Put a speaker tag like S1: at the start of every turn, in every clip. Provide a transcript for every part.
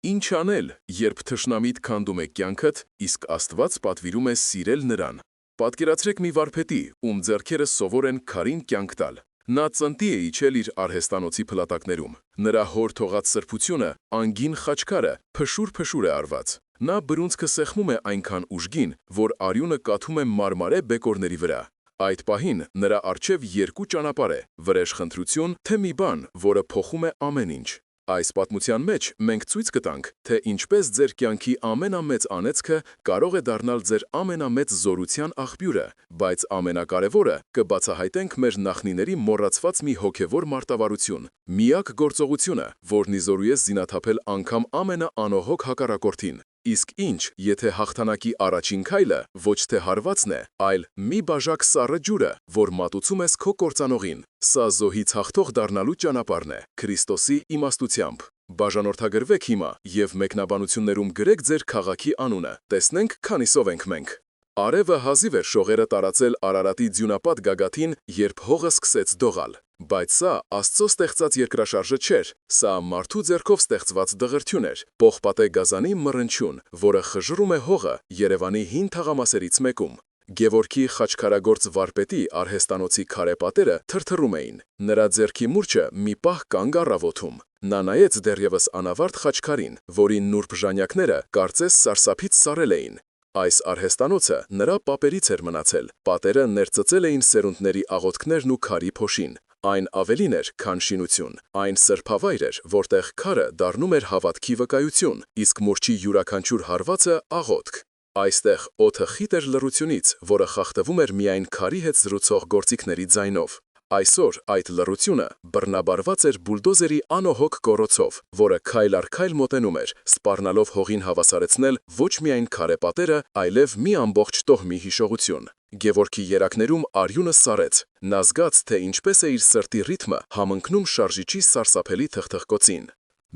S1: Ինչ անել, երբ թշնամիդ քանդում է կյանքդ, իսկ Աստված պատվիրում է սիրել նրան։ Պատկերացրեք մի վարպետի, ում ձեռքերը սովոր են քարին կյանք տալ։ Նա ծնտի է իջել իր արհեստանոցի փլատակներում։ Նրա հոր թողած սրբությունը, անգին խաչքարը, փշուր-փշուր է արված։ Նա բռունցքը սեղմում է այնքան ուժգին, որ արյունը կաթում է մարմարե բեկորների վրա։ Այդ պահին նրա առջև երկու ճանապարհ է՝ վրեժխնդրություն, թե մի բան, որը փոխում է ամեն ինչ։ Այս պատմության մեջ մենք ցույց կտանք, թե ինչպես ձեր կյանքի ամենամեծ անեծքը կարող է դառնալ ձեր ամենամեծ զորության աղբյուրը, բայց ամենակարևորը կբացահայտենք մեր նախնիների մոռացված մի հոգևոր մարտավարություն, միակ գործողությունը, որն ի զորու է զինաթափել անգամ ամենաանողոք հակառակորդին։ Իսկ ինչ, եթե հաղթանակի առաջին քայլը ոչ թե հարվածն է, այլ մի բաժակ սառը ջուրը, որ մատուցում ես քո կործանողին։ Սա զոհից հաղթող դառնալու ճանապարհն է, Քրիստոսի իմաստությամբ։ Բաժանորդագրվեք հիմա և մեկնաբանություններում գրեք ձեր քաղաքի անունը, տեսնենք քանիսով ենք մենք։ Արևը հազիվ էր շողերը տարածել Արարատի ձյունապատ գագաթին, երբ հողը սկսեց դողալ։ Բայց սա Աստծո ստեղծած երկրաշարժը չէր, սա մարդու ձեռքով ստեղծված դղրդյուն էր, պողպատե գազանի մռնչյուն, որը խժռում է հողը Երևանի հին թաղամասերից մեկում։ Գևորգի խաչքարագործ վարպետի արհեստանոցի քարե պատերը թրթռում էին։ Նրա ձեռքի մուրճը մի պահ կանգ առավ օդում։ Նա նայեց դեռևս անավարտ խաչքարին, որի նուրբ ժանյակները կարծես սարսափից սառել էին։ Այս արհեստանոցը նրա պապերից էր մնացել։ Պատերը ներծծել էին սերունդների աղոթքներն ու քարի փոշին։ Այն ավելին էր, քան շինություն։ Այն սրբավայր էր, որտեղ քարը դառնում էր հավատքի վկայություն, իսկ մուրճի յուրաքանչյուր հարվածը աղոթք։ Այստեղ օդը խիտ էր լռությունից, որը խախտվում էր միայն քարի հետ զրուցող գործիքների ձայնով։ Այսօր այդ լռությունը բռնաբարված էր բուլդոզերի անոհոք գոռոցով, որը քայլ առ քայլ մոտենում էր, սպառնալով հողին հավասարեցնել ոչ միայն քարե պատերը, այլև մի ամբողջ տոհմի հիշողություն։ Գևորգի երակներում արյունը սառեց։ Նա զգաց, թե ինչպես է իր սրտի ռիթմը համընկնում շարժիչի սարսափելի թխթխկոցին։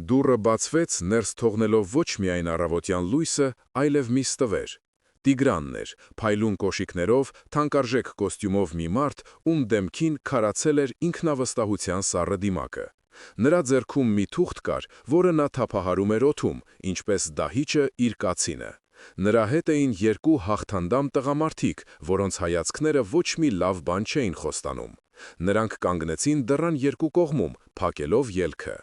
S1: Դուռը բացվեց, ներս թողնելով ոչ միայն առավոտյան լույսը, այլև մի ստվեր։ Տիգրանն էր, փայլուն կոշիկներով, թանկարժեք կոստյումով մի մարդ, ում դեմքին քարացել էր ինքնավստահության սառը դիմակը։ Նրա ձեռքում մի թուղթ կար, որը նա թափահարում էր օդում, ինչպես դահիճը իր կացինը։ Նրա հետ էին երկու հաղթանդամ տղամարդիկ, որոնց հայացքները ոչ մի լավ բան չէին խոստանում։ Նրանք կանգնեցին դռան երկու կողմում, փակելով ելքը։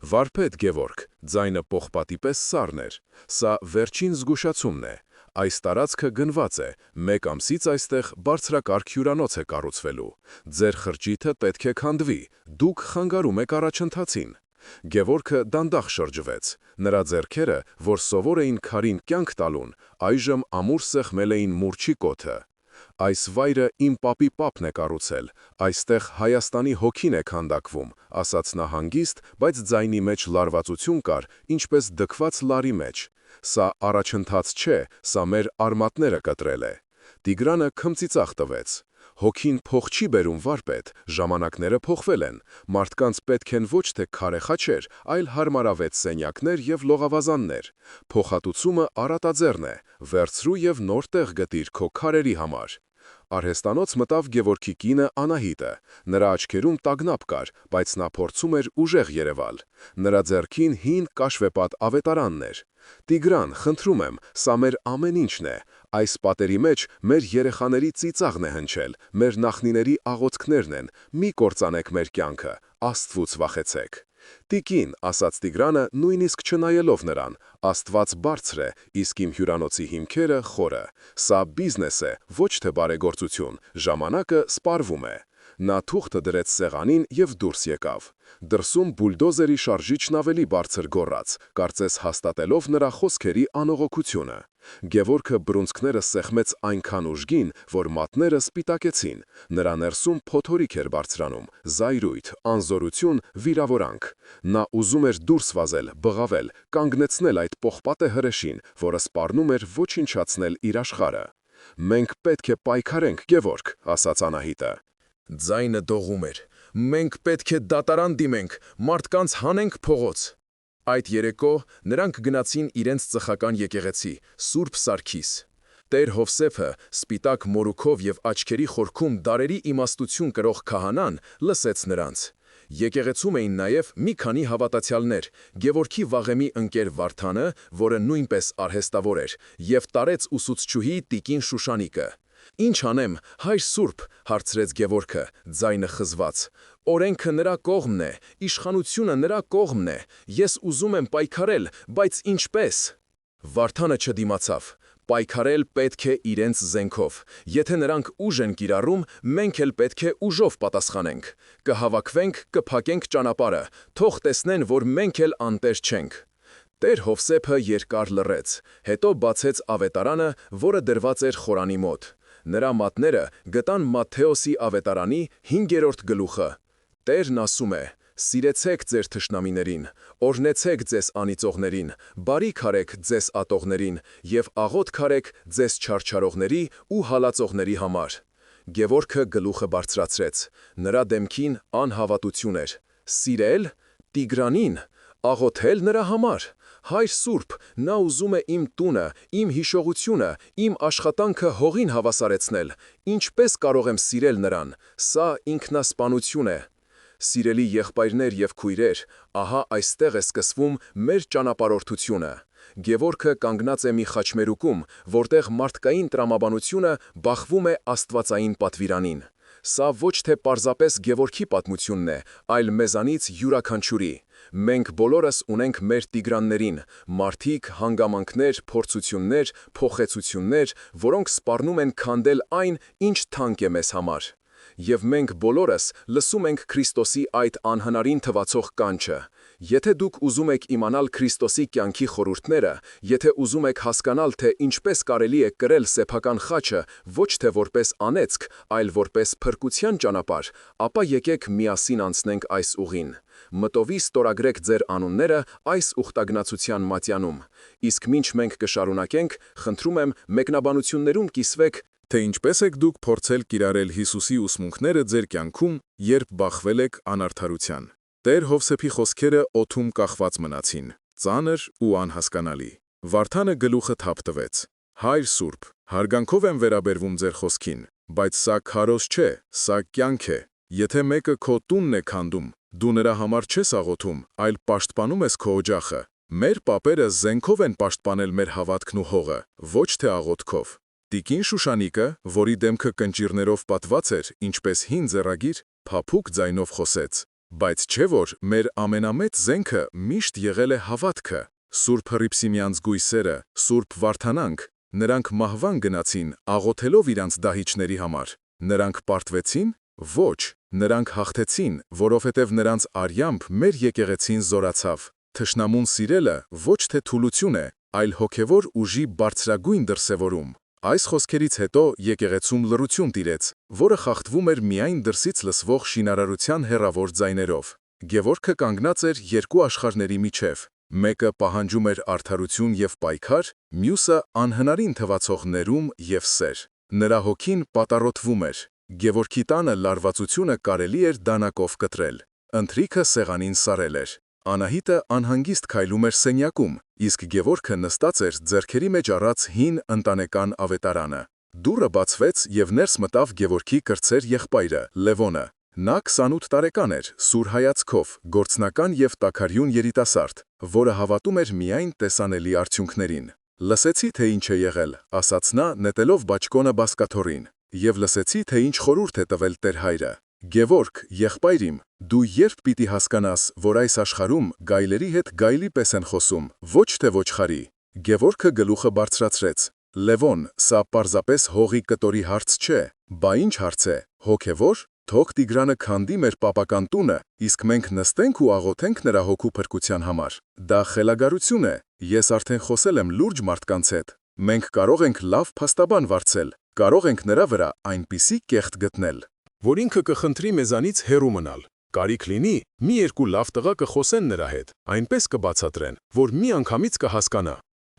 S1: Վարպետ Գևորգ, ձայնը պողպատի պես սառն էր։ Սա վերջին զգուշացումն է։ Այս տարածքը գնված է, մեկ ամսից այստեղ բարձրակարգ հյուրանոց է կառուցվելու։ Ձեր խրճիթը պետք է քանդվի, դուք խանգարում եք առաջընթացին։ Գևորգը դանդաղ շրջվեց։ Նրա ձեռքերը, որ սովոր էին քարին կյանք տալուն, այժմ ամուր սեղմել էին մուրճի կոթը։ Այս վայրը իմ պապի պապն է կառուցել, այստեղ Հայաստանի հոգին է քանդակվում, ասաց նա հանգիստ, բայց ձայնի մեջ լարվածություն կար, ինչպես դքված լարի մեջ։ Սա առաջընթաց չէ, սա մեր արմատները կտրել է։ Տիգրանը քմծիծաղ տվեց։ Հոգին փող չի բերում, վարպետ, ժամանակները փոխվել են։ Մարդկանց պետք են ոչ թե քարե խաչեր, այլ հարմարավետ սենյակներ և լողավազաններ։ Փոխհատուցումը առատաձեռն է, վերցրու և նոր տեղ գտիր քո քարերի համար։ Արհեստանոց մտավ Գևորգի կինը Անահիտը։ Նրա աչքերում տագնապ կար, բայց նա փորձում էր ուժեղ երևալ։ Նրա ձեռքին հին կաշվեպատ ավետարանն էր։ Տիգրան, խնդրում եմ, սա մեր ամեն ինչն է։ Այս պատերի մեջ մեր երեխաների ծիծաղն է հնչել, մեր նախնիների աղոթքներն են, մի կործանեք մեր կյանքը, Աստծուց վախեցեք։ Տիկին, ասաց Տիգրանը, նույնիսկ չնայելով նրան, Աստված բարձր է, իսկ իմ հյուրանոցի հիմքերը խորը։ Սա բիզնես է, ոչ թե բարեգործություն, ժամանակը սպառվում է։ Նա թուղթը դրեց սեղանին և դուրս եկավ։ Դրսում բուլդոզերի շարժիչն ավելի բարձր գոռաց, կարծես հաստատելով նրա խոսքերի անողոքությունը։ Գևորգը բռունցքները սեղմեց այնքան ուժգին, որ մատները սպիտակեցին։ Նրա ներսում փոթորիկ էր բարձրանում, զայրույթ, անզորություն, վիրավորանք։ Նա ուզում էր դուրս վազել, բղավել, կանգնեցնել այդ պողպատե հրեշին, որը սպառնում էր ոչնչացնել իր աշխարհը։ «Մենք պետք է պայքարենք, Գևորգ», ասաց Անահիտը։ Ձայնը դողում էր։ «Մենք պետք է դատարան դիմենք, մարդկանց հանենք փողոց»։ Այդ երեկո նրանք գնացին իրենց ծխական եկեղեցի, Սուրբ Սարգիս։ Տեր Հովսեփը, սպիտակ մորուքով և աչքերի խորքում դարերի իմաստություն կրող քահանան, լսեց նրանց։ Եկեղեցում էին նաև մի քանի հավատացյալներ՝ Գևորգի վաղեմի ընկեր Վարդանը, որը նույնպես արհեստավոր էր, և տարեց ուսուցչուհի տիկին Շուշանիկը։ «Ինչ անեմ, հայր Սուրբ», հարցրեց Գևորգը, ձայնը խզված։ «Օրենքը նրա կողմն է, իշխանությունը նրա կողմն է, ես ուզում եմ պայքարել, բայց ինչպե՞ս»։ Վարդանը չդիմացավ։ «Պայքարել պետք է իրենց զենքով։ Եթե նրանք ուժ են կիրառում, մենք էլ պետք է ուժով պատասխանենք։ Կհավաքվենք, կփակենք ճանապարհը, թող տեսնեն, որ մենք էլ անտեր չենք»։ Տեր Հովսեփը երկար լռեց, հետո բացեց ավետարանը, որը դրված էր խորանի մոտ։ Նրա մատները գտան Մատթեոսի ավետարանի 5-րդ գլուխը։ Տերն ասում է. «Սիրեցեք ձեր թշնամիներին, օրհնեցեք ձեզ անիծողներին, բարիք արեք ձեզ ատողներին և աղոթք արեք ձեզ չարչարողների ու հալածողների համար»։ Գևորգը գլուխը բարձրացրեց։ Նրա դեմքին անհավատություն էր։ Սիրել Տիգրանին, աղոթել նրա համար։ Հայր Սուրբ, նա ուզում է իմ տունը, իմ հիշողությունը, իմ աշխատանքը հողին հավասարեցնել։ Ինչպես կարող եմ սիրել նրան։ Սա ինքնասպանություն է։ Սիրելի եղբայրներ և քույրեր, ահա այստեղ է սկսվում մեր ճանապարհորդությունը։ Գևորգը կանգնած է մի խաչմերուկում, որտեղ մարդկային տրամաբանությունը բախվում է աստվածային պատվիրանին։ Սա ոչ թե պարզապես Գևորգի պատմությունն է, այլ մեզանից յուրաքանչյուրի։ Մենք բոլորս ունենք մեր Տիգրաններին, մարդիկ, հանգամանքներ, փորձություններ, փոխեցություններ, որոնք սպառնում են քանդել այն, ինչ թանկ է մեզ համար։ Եվ մենք բոլորս լսում ենք Քրիստոսի այդ անհնարին թվացող կանչը։ Եթե դուք ուզում եք իմանալ Քրիստոսի կյանքի խորհուրդները, եթե ուզում եք հասկանալ, թե ինչպես կարելի է կրել սեփական խաչը ոչ թե որպես անեծք, այլ որպես փրկության ճանապարհ, ապա եկեք միասին անցնենք այս ուղին։ Մտովի ստորագրեք ձեր անունները այս ուխտագնացության մատյանում։ Իսկ մինչ մենք կշարունակենք, խնդրում եմ մեկնաբանություններում կիսվեք, թե ինչպես եք դուք փորձել կիրառել Հիսուսի ուսմունքները ձեր կյանքում, երբ բախվել եք անարդարության։ Տեր Հովսեփի խոսքերը օդում կախված մնացին, ծանր ու անհասկանալի։ Վարդանը գլուխը թափ տվեց։ Հայր Սուրբ, հարգանքով եմ վերաբերվում ձեր խոսքին, բայց սա քարոզ չէ, սա կյանք է։ Եթե մեկը քո տունն է քանդում, դու նրա համար չես աղոթում, այլ պաշտպանում ես քո օջախը։ Մեր պապերը զենքով են պաշտպանել մեր հավատքն ու հողը, ոչ թե աղոթքով։ Տիկին Շուշանիկը, որի դեմքը կնճիռներով պատված էր, ինչպես հին ձեռագիր, փափուկ ձայնով խոսեց. «Բայց չէ՞ որ մեր ամենամեծ զենքը միշտ եղել է հավատքը։ Սուրբ Հռիփսիմյանց գույսերը, Սուրբ Վարդանանք, նրանք մահվան գնացին, աղոթելով իրանց դահիճների համար։ Նրանք պարտվեցին։ Ոչ, նրանք հաղթեցին, որովհետև նրանց արյամբ մեր եկեղեցին զորացավ։ Թշնամուն սիրելը ոչ թե թուլություն է, այլ հոգևոր ուժի բարձրագույն դրսևորում»։ Այս խոսքերից հետո եկեղեցում լռություն տիրեց, որը խախտվում էր միայն դրսից լսվող շինարարության հեռավոր ձայներով։ Գևորգը կանգնած էր երկու աշխարհների միջև։ Մեկը պահանջում էր արդարություն և պայքար, մյուսը անհնարին թվացող ներում և սեր։ Նրա հոգին պատառոտվում էր։ Գևորգի տանը լարվածությունը կարելի էր դանակով կտրել։ Ընթրիքը սեղանին սարել էր։ Անահիտը անհանգիստ քայլում էր սենյակում, իսկ Գևորգը նստած էր ձեռքերի մեջ առած հին ընտանեկան ավետարանը։ Դուռը բացվեց և ներս մտավ Գևորգի կրտսեր եղբայրը՝ Լևոնը։ Նա 28 տարեկան էր, սուր հայացքով, գործնական և տաքարյուն երիտասարդ, որը հավատում էր միայն տեսանելի արդյունքներին։ «Լսեցի, թե ինչ է եղել», ասաց նա, նետելով բաճկոնը բազկաթոռին, «և լսեցի, թե ինչ խորհուրդ է տվել Տեր հայրը։ Գևորգ, եղբայր իմ, դու երբ պիտի հասկանաս, որ այս աշխարհում գայլերի հետ գայլի պես են խոսում, ոչ թե ոչխարի»։ Գևորգը գլուխը բարձրացրեց։ «Լևոն, սա պարզապես հողի կտորի հարց չէ, բա ինչ հարց է, հոգևոր։ Թող Տիգրանը քանդի մեր պապական տունը, իսկ մենք նստենք ու աղոթենք նրա հոգու փրկության համար։ Դա խելագարություն է։ Ես արդեն խոսել եմ լուրջ մարդկանց հետ։ Մենք կարող ենք լավ փաստաբան վարձել, կարող ենք նրա վրա այնպիսի կեղտ գտնել,
S2: որ ինքը կխնդրի մեզանից հեռու մնալ։ Կարիք լինի, մի երկու լավ տղա կխոսեն նրա հետ, այնպես կբացատրեն, որ մի անգամից կհասկանա։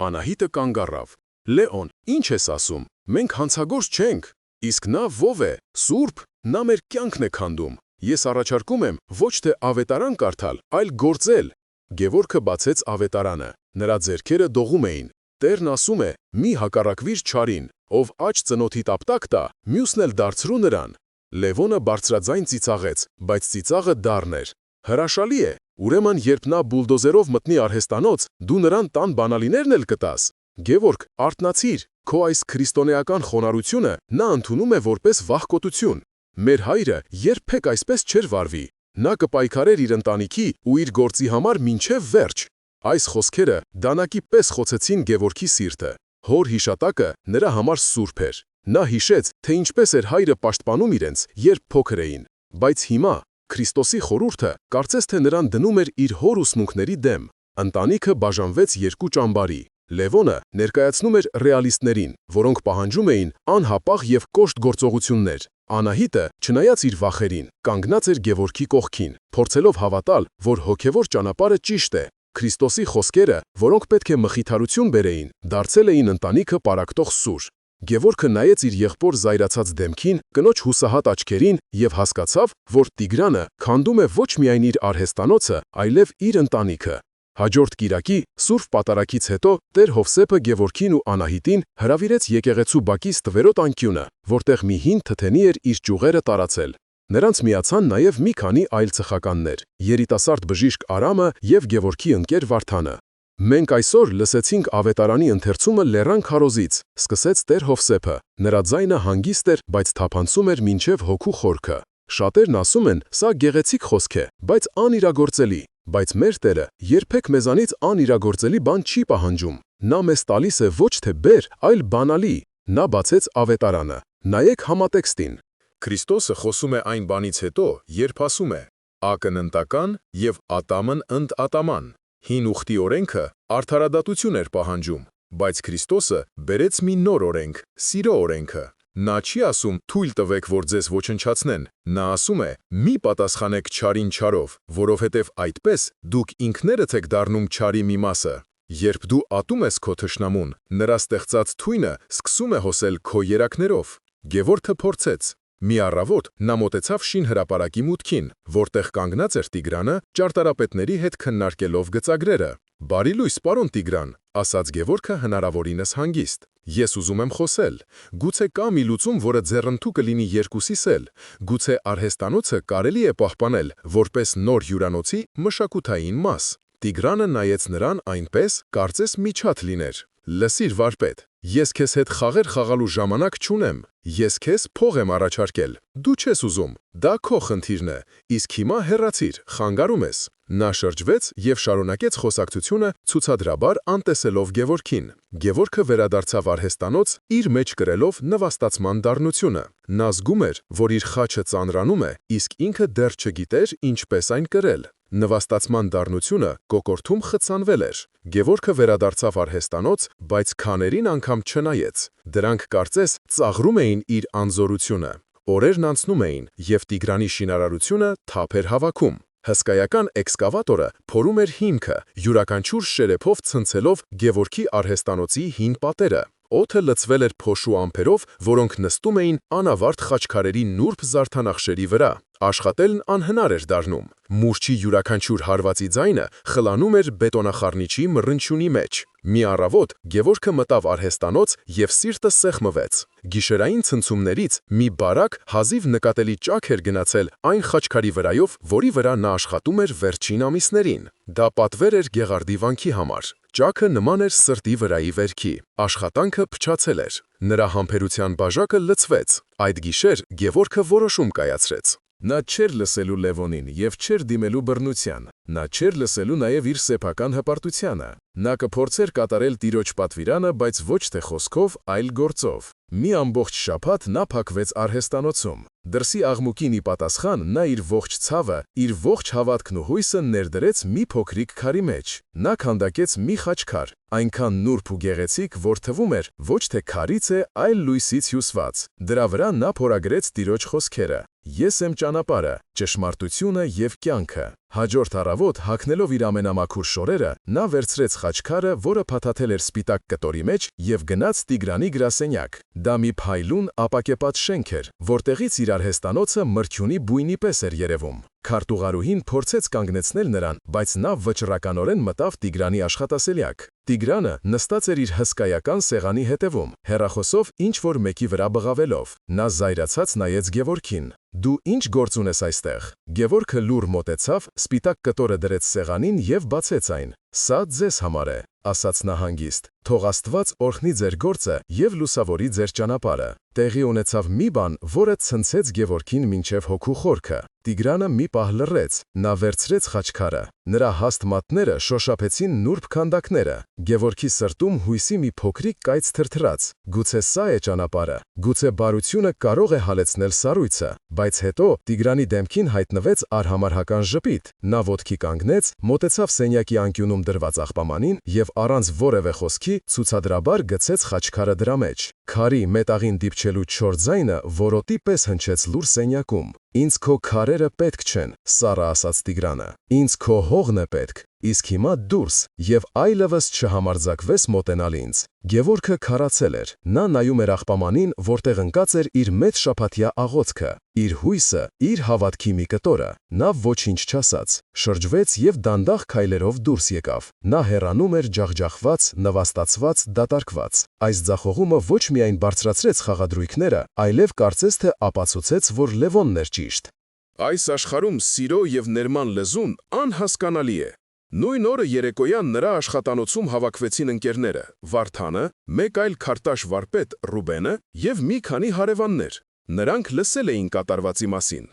S2: Անահիտը կանգ առավ։ «Լեոն, ինչ ես ասում։ Մենք հանցագործ չենք։ Իսկ նա ով է, Սուրբ, նա մեր կյանքն է քանդում։ Ես առաջարկում եմ ոչ թե ավետարան կարդալ, այլ գործել»։ Գևորգը բացեց ավետարանը։ Նրա ձեռքերը դողում էին։ Տերն ասում է. «Մի հակառակվիր չարին, ով աջ ծնոթի տապտակ տա, մյուսն էլ դարձրու նրան»։ Լևոնը բարձրաձայն ծիծաղեց, բայց ծիծաղը դառն էր։ Հրաշալի է, ուրեմն երբ նա բուլդոզերով մտնի արհեստանոց, դու նրան տան բանալիներն էլ կտաս։ Գևորգ, արթնացիր, քո այս քրիստոնեական խոնարհությունը նա ընդունում է որպես վախկոտություն։ Մեր հայրը երբեք այսպես չէր վարվի։ Նա կպայքարեր իր ընտանիքի ու իր գործի համար մինչև վերջ։ Այս խոսքերը դանակի պես խոցեցին Գևորգի սիրտը։ Հոր հիշատակը նրա համար սուրբ էր։ Նա հիշեց, թե ինչպես էր հայրը պաշտպանում իրենց, երբ փոքր էին։ Բայց հիմա Քրիստոսի խորհուրդը կարծես թե նրան դնում էր իր հոր ուսմունքների դեմ։ Ընտանիքը բաժանվեց երկու ճամբարի։ Լևոնը ներկայացնում էր ռեալիստներին, որոնք պահանջում էին անհապաղ և կոշտ գործողություններ։ Անահիտը, չնայած իր վախերին, կանգնած էր Գևորգի կողքին, փորձելով հավատալ, որ հոգևոր ճանապարհը ճիշտ է։ Քրիստոսի խոսքերը, որոնք պետք է մխիթարություն բերեին, դարձել էին ընտանիքը պարակտող սուր։ Գևորգը նայեց իր եղբոր զայրացած դեմքին, կնոջ հուսահատ աչքերին և հասկացավ, որ Տիգրանը քանդում է ոչ միայն իր արհեստանոցը, այլև իր ընտանիքը։ Հաջորդ կիրակի Սուրբ Պատարագից հետո Տեր Հովսեփը Գևորգին ու Անահիտին հրավիրեց եկեղեցու բակի ստվերոտ անկյունը, որտեղ մի հին թթենի էր իր ճյուղերը տարածել։ Նրանց միացան նաև մի քանի այլ ծխականներ՝ երիտասարդ բժիշկ Արամը և Գևորգի ընկեր Վարդանը։ «Մենք այսօր լսեցինք ավետարանի ընթերցումը լեռան քարոզից», սկսեց Տեր Հովսեփը։ Նրա ձայնը հանգիստ էր, բայց թափանցում էր մինչև հոգու խորքը։ Շատերն ասում են, սա գեղեցիկ խոսք է, բայց անիրագործելի։ Բայց մեր Տերը երբեք մեզանից անիրագործելի բան չի պահանջում։ Նա մեզ տալիս է ոչ թե բեր, այլ բանալի։ Նա բացեց ավետարանը։ Նայեք համատեքստին։ Քրիստոսը խոսում է այն բանից հետո, երբ ասում է. «Ակն ընտական և ատամն ընդատաման»։ Հին ուխտի օրենքը արդարադատություն էր պահանջում, բայց Քրիստոսը բերեց մի նոր օրենք՝ սիրո օրենքը։ Նա չի ասում թույլ տվեք, որ ձեզ ոչնչացնեն։ Նա ասում է՝ մի պատասխանեք չարին չարով, որովհետև այդպես դուք ինքներդ եք դառնում չարի մի մասը։ Երբ դու ատում ես քո թշնամուն, նրա ստեղծած թույնը սկսում է հոսել քո երակներով։ Գևորգը փորձեց։ Մի առավոտ նա մոտեցավ Շին հրապարակի մուտքին, որտեղ կանգնած էր Տիգրանը, ճարտարապետների հետ քննարկելով գծագրերը։ «Բարի լույս, պարոն Տիգրան», ասաց Գևորգը հնարավորինս հանգիստ։ «Ես ուզում եմ խոսել։ Գուցե կա մի լուծում, որը ձեռնտու կլինի երկուսիս էլ։ Գուցե արհեստանոցը կարելի է պահպանել որպես նոր հյուրանոցի մշակութային մաս»։ Տիգրանը նայեց նրան այնպես, կարծես միջատ լիներ։ «Լսիր, վարպետ, ես քեզ հետ խաղեր խաղալու ժամանակ չունեմ։ Ես քեզ փող եմ առաջարկել։ Դու չես ուզում։ Դա քո խնդիրն է։ Իսկ հիմա հեռացիր, խանգարում ես»։ Նա շրջվեց և շարունակեց խոսակցությունը, ցուցադրաբար անտեսելով Գևորգին։ Գևորգը վերադարձավ արհեստանոց, իր մեջ կրելով նվաստացման դառնությունը։ Նա զգում էր, որ իր խաչը ծանրանում է, իսկ ինքը դեռ չգիտեր ինչպես այն կրել։ Նվաստացման դառնությունը կոկորդում խցանվել էր։ Գևորգը վերադարձավ արհեստանոց, բայց քաներին անգամ չնայեց։ Դրանք կարծես ծաղրում էին իր անզորությունը։ Օրերն անցնում էին, և Տիգրանի շինարարությունը թափ էր հավաքում։ Հսկայական էքսկավատորը փորում էր հիմքը, յուրաքանչյուր շերեփով ցնցելով Գևորգի արհեստանոցի հին պատերը։ Օդը լցվել էր փոշու ամպերով, որոնք նստում էին անավարտ խաչքարերի նուրբ զարդանախշերի վրա։ Աշխատելն անհնար էր դառնում։ Մուրճի յուրաքանչյուր հարվածի ձայնը խլանում էր բետոնախառնիչի մռնչյունի մեջ։ Մի առավոտ Գևորգը մտավ արհեստանոց և սիրտը սեղմվեց։ Գիշերային ցնցումներից մի բարակ, հազիվ նկատելի ճաք էր գնացել այն խաչքարի վրայով, որի վրա նա աշխատում էր վերջին ամիսներին։ Դա պատվեր էր Գեղարդի վանքի համար։ Ճաքը նման էր սրտի վրայի վերքի։ Աշխատանքը փչացել էր։ Նրա համբերության բաժակը լցվեց։ Այդ գիշեր Գևորգը որոշում կայացրեց։
S1: Նա չէր լսելու Լևոնին և չէր դիմելու բռնության։ Նա չէր լսելու նաև իր սեփական հպարտությանը։ Նա կփորձեր կատարել Տիրոջ պատվիրանը, բայց ոչ թե խոսքով, այլ գործով։ Մի ամբողջ շաբաթ նա փակվեց արհեստանոցում։ Դրսի աղմուկին ի պատասխան նա իր ողջ ցավը, իր ողջ հավատքն ու հույսը ներդրեց մի փոքրիկ քարի մեջ։ Նա քանդակեց մի խաչքար, այնքան նուրբ ու գեղեցիկ, որ թվում էր ոչ թե քարից է, այլ լույսից հյուսված։ Դրա վրա նա փորագրեց Տիրոջ խոսքերը. «Ես եմ ճանապարհը, ճշմարտությունը և կյանքը»։ Հաջորդ առավոտ, հագնելով իր ամենամաքուր շորերը, նա վերցրեց խաչքարը, որը փաթաթել էր սպիտակ կտորի մեջ, և գնաց Տիգրանի գրասենյակ։ Դա մի փայլուն, ապակեպատ շենք էր, որտեղից իր արհեստանոցը մրգյունի բույնի պես էր երևում։ Քարտուղարուհին փորձեց կանգնեցնել նրան, բայց նա վճռականորեն մտավ Տիգրանի աշխատասենյակ։ Տիգրանը նստած էր իր հսկայական սեղանի հետևում, հեռախոսով ինչ-որ մեկի վրա բղավելով։ Նա զայրացած նայեց Գևորգին։
S2: Դու ինչ գործ ունես այստեղ։ Գևորգը լուր մոտեցավ, սպիտակ կտորը դրեց սեղանին եւ բացեց այն։ Սա ձեզ համար է, ասաց նա հանգիստ։ Թող Աստված օրհնի ձեր գործը եւ լուսավորի ձեր ճանապարհը։ Տեղի ունեցավ մի բան, որը ցնցեց Գևորգին մինչև հոգու խորքը։ Տիգրանը մի պահ լռեց, նա վերցրեց խաչքարը։ Նրա հաստ մատները շոշափեցին նուրբ քանդակները։ Գևորգի սրտում հույսի մի փոքրիկ կայծ թրթրաց։ Գուցե սա է ճանապարհը։ Գուցե բարությունը կարող է հալեցնել սառույցը։ Բայց հետո Տիգրանի դեմքին հայտնվեց արհամարհական ժպիտ։ Նա ոտքի կանգնեց, մոտեցավ սենյակի անկյունում դրված աղբամանին եւ առանց որևէ խոսքի ցուցադրաբար գցեց խաչքարը դրա մեջ։ Քարի մետաղին դիպչելու չոր ձայնը որոտի պես հնչեց լուր սենյակում։ Ինձ քո քարերը պետք չեն, սառը ասաց Տիգրանը։ Ինձ քո հողն է պետք, իսկ հիմա դուրս եւ այլևս չհամարձակվես մոտենալ ինձ։ Գևորգը քարացել էր։ Նա նայում էր աղբամանին, որտեղ ընկած էր իր մեծ շաբաթյա աղոթքը, իր հույսը, իր հավատքի մի կտորը։ Նա ոչինչ չասաց, շրջվեց եւ դանդաղ քայլերով դուրս եկավ։ Նա հեռանում էր ջախջախված, նվաստացված, դատարկված։ Այս ձախողումը ոչ միայն բարձրացրեց խաղադրույքները, այլև կարծես թե ապացուցեց, որ Լևոնն էր ճիշտ։
S1: Այս աշխարհում սիրո եւ ներման լեզուն անհասկանալի է։ Նույն օրը երեկոյան նրա աշխատանոցում հավաքվեցին ընկերները՝ Վարդանը, մեկ այլ քարտաշ վարպետ Ռուբենը եւ մի քանի հարևաններ։ Նրանք լսել էին կատարվածի մասին։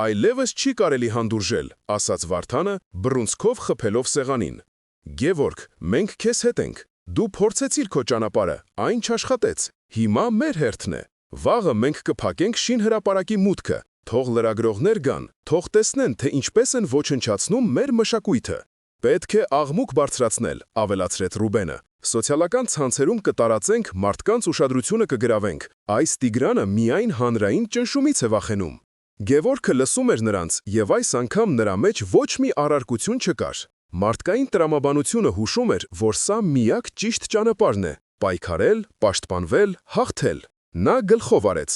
S1: Այլևս չի կարելի հանդուրժել, ասաց Վարդանը, բռունցքով խփելով սեղանին։ Գևորգ, մենք քեզ հետ ենք։ Դու փորձեցիր քո ճանապարհը, այն չաշխատեց։ Հիմա մեր հերթն է։ Վաղը մենք կփակենք շինհրապարակի մուտքը։ Թող լրագրողներ գան, թող տեսնեն, թե ինչպես են ոչնչացնում մեր մշակույթը։ Պետք է աղմուկ բարձրացնել, ավելացրեց Ռուբենը։ Սոցիալական ցանցերում կտարածենք, մարդկանց ուշադրությունը կգրավենք։ Այս Տիգրանը միայն հանրային ճնշումից է վախենում։ Գևորգը լսում էր նրանց, եւ այս անգամ նրա մեջ ոչ մի առարկություն չկար։ Մարդկային տրամաբանությունը հուշում էր, որ սա միակ ճիշտ ճանապարհն է՝ պայքարել, պաշտպանվել, հաղթել։ Նա գլխով արեց.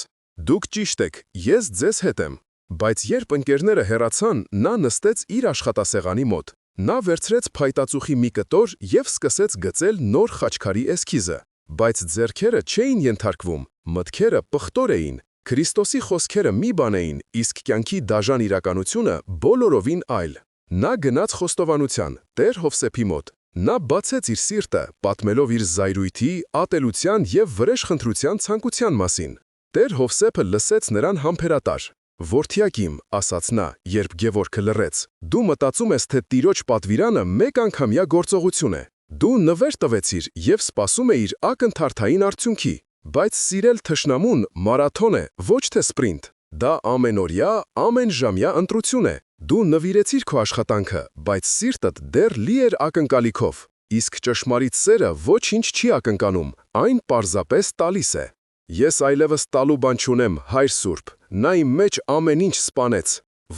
S1: Դուք ճիշտ եք, ես ձեզ հետ եմ։ Բայց երբ ընկերները հեռացան, նա նստեց իր աշխատասեղանի մոտ։ Նա վերցրեց փայտածուխի մի կտոր եւ սկսեց գծել նոր խաչքարի էսքիզը։ Բայց ձեռքերը չէին ենթարկվում, մտքերը պղտոր էին։ Քրիստոսի խոսքերը մի բան էին, իսկ կյանքի դաժան իրականությունը բոլորովին այլ։ Նա գնաց խոստովանության, Տեր Հովսեփի մոտ։ Նա բացեց իր սիրտը, պատմելով իր զայրույթի, ատելության եւ վրեժխնդրության ցանկության մասին։ Տեր Հովսեփը լսեց նրան համբերատար։ «Որդյակ իմ», ասաց նա, երբ Գևորգը լռեց, «դու մտածում ես, թե Տիրոջ պատվիրանը մեկ անգամյա գործողություն է։ Դու նվեր տվեցիր եւ սպասում էիր ակնթարթային արդյունքի, բայց սիրել թշնամուն մարաթոն է, ոչ թե սպրինտ։ Դա ամենօրյա, ամենժամյա ընտրություն է։ Դու նվիրեցիր քո աշխատանքը, բայց սիրտդ դեռ լի էր ակնկալիքով։ Իսկ ճշմարիտ սերը ոչինչ չի ակնկանում, այն պարզապես տալիս է։ Ես այլևս տալու բան չունեմ, Հայր Սուրբ, նա իմ մեջ ամեն ինչ սպանեց։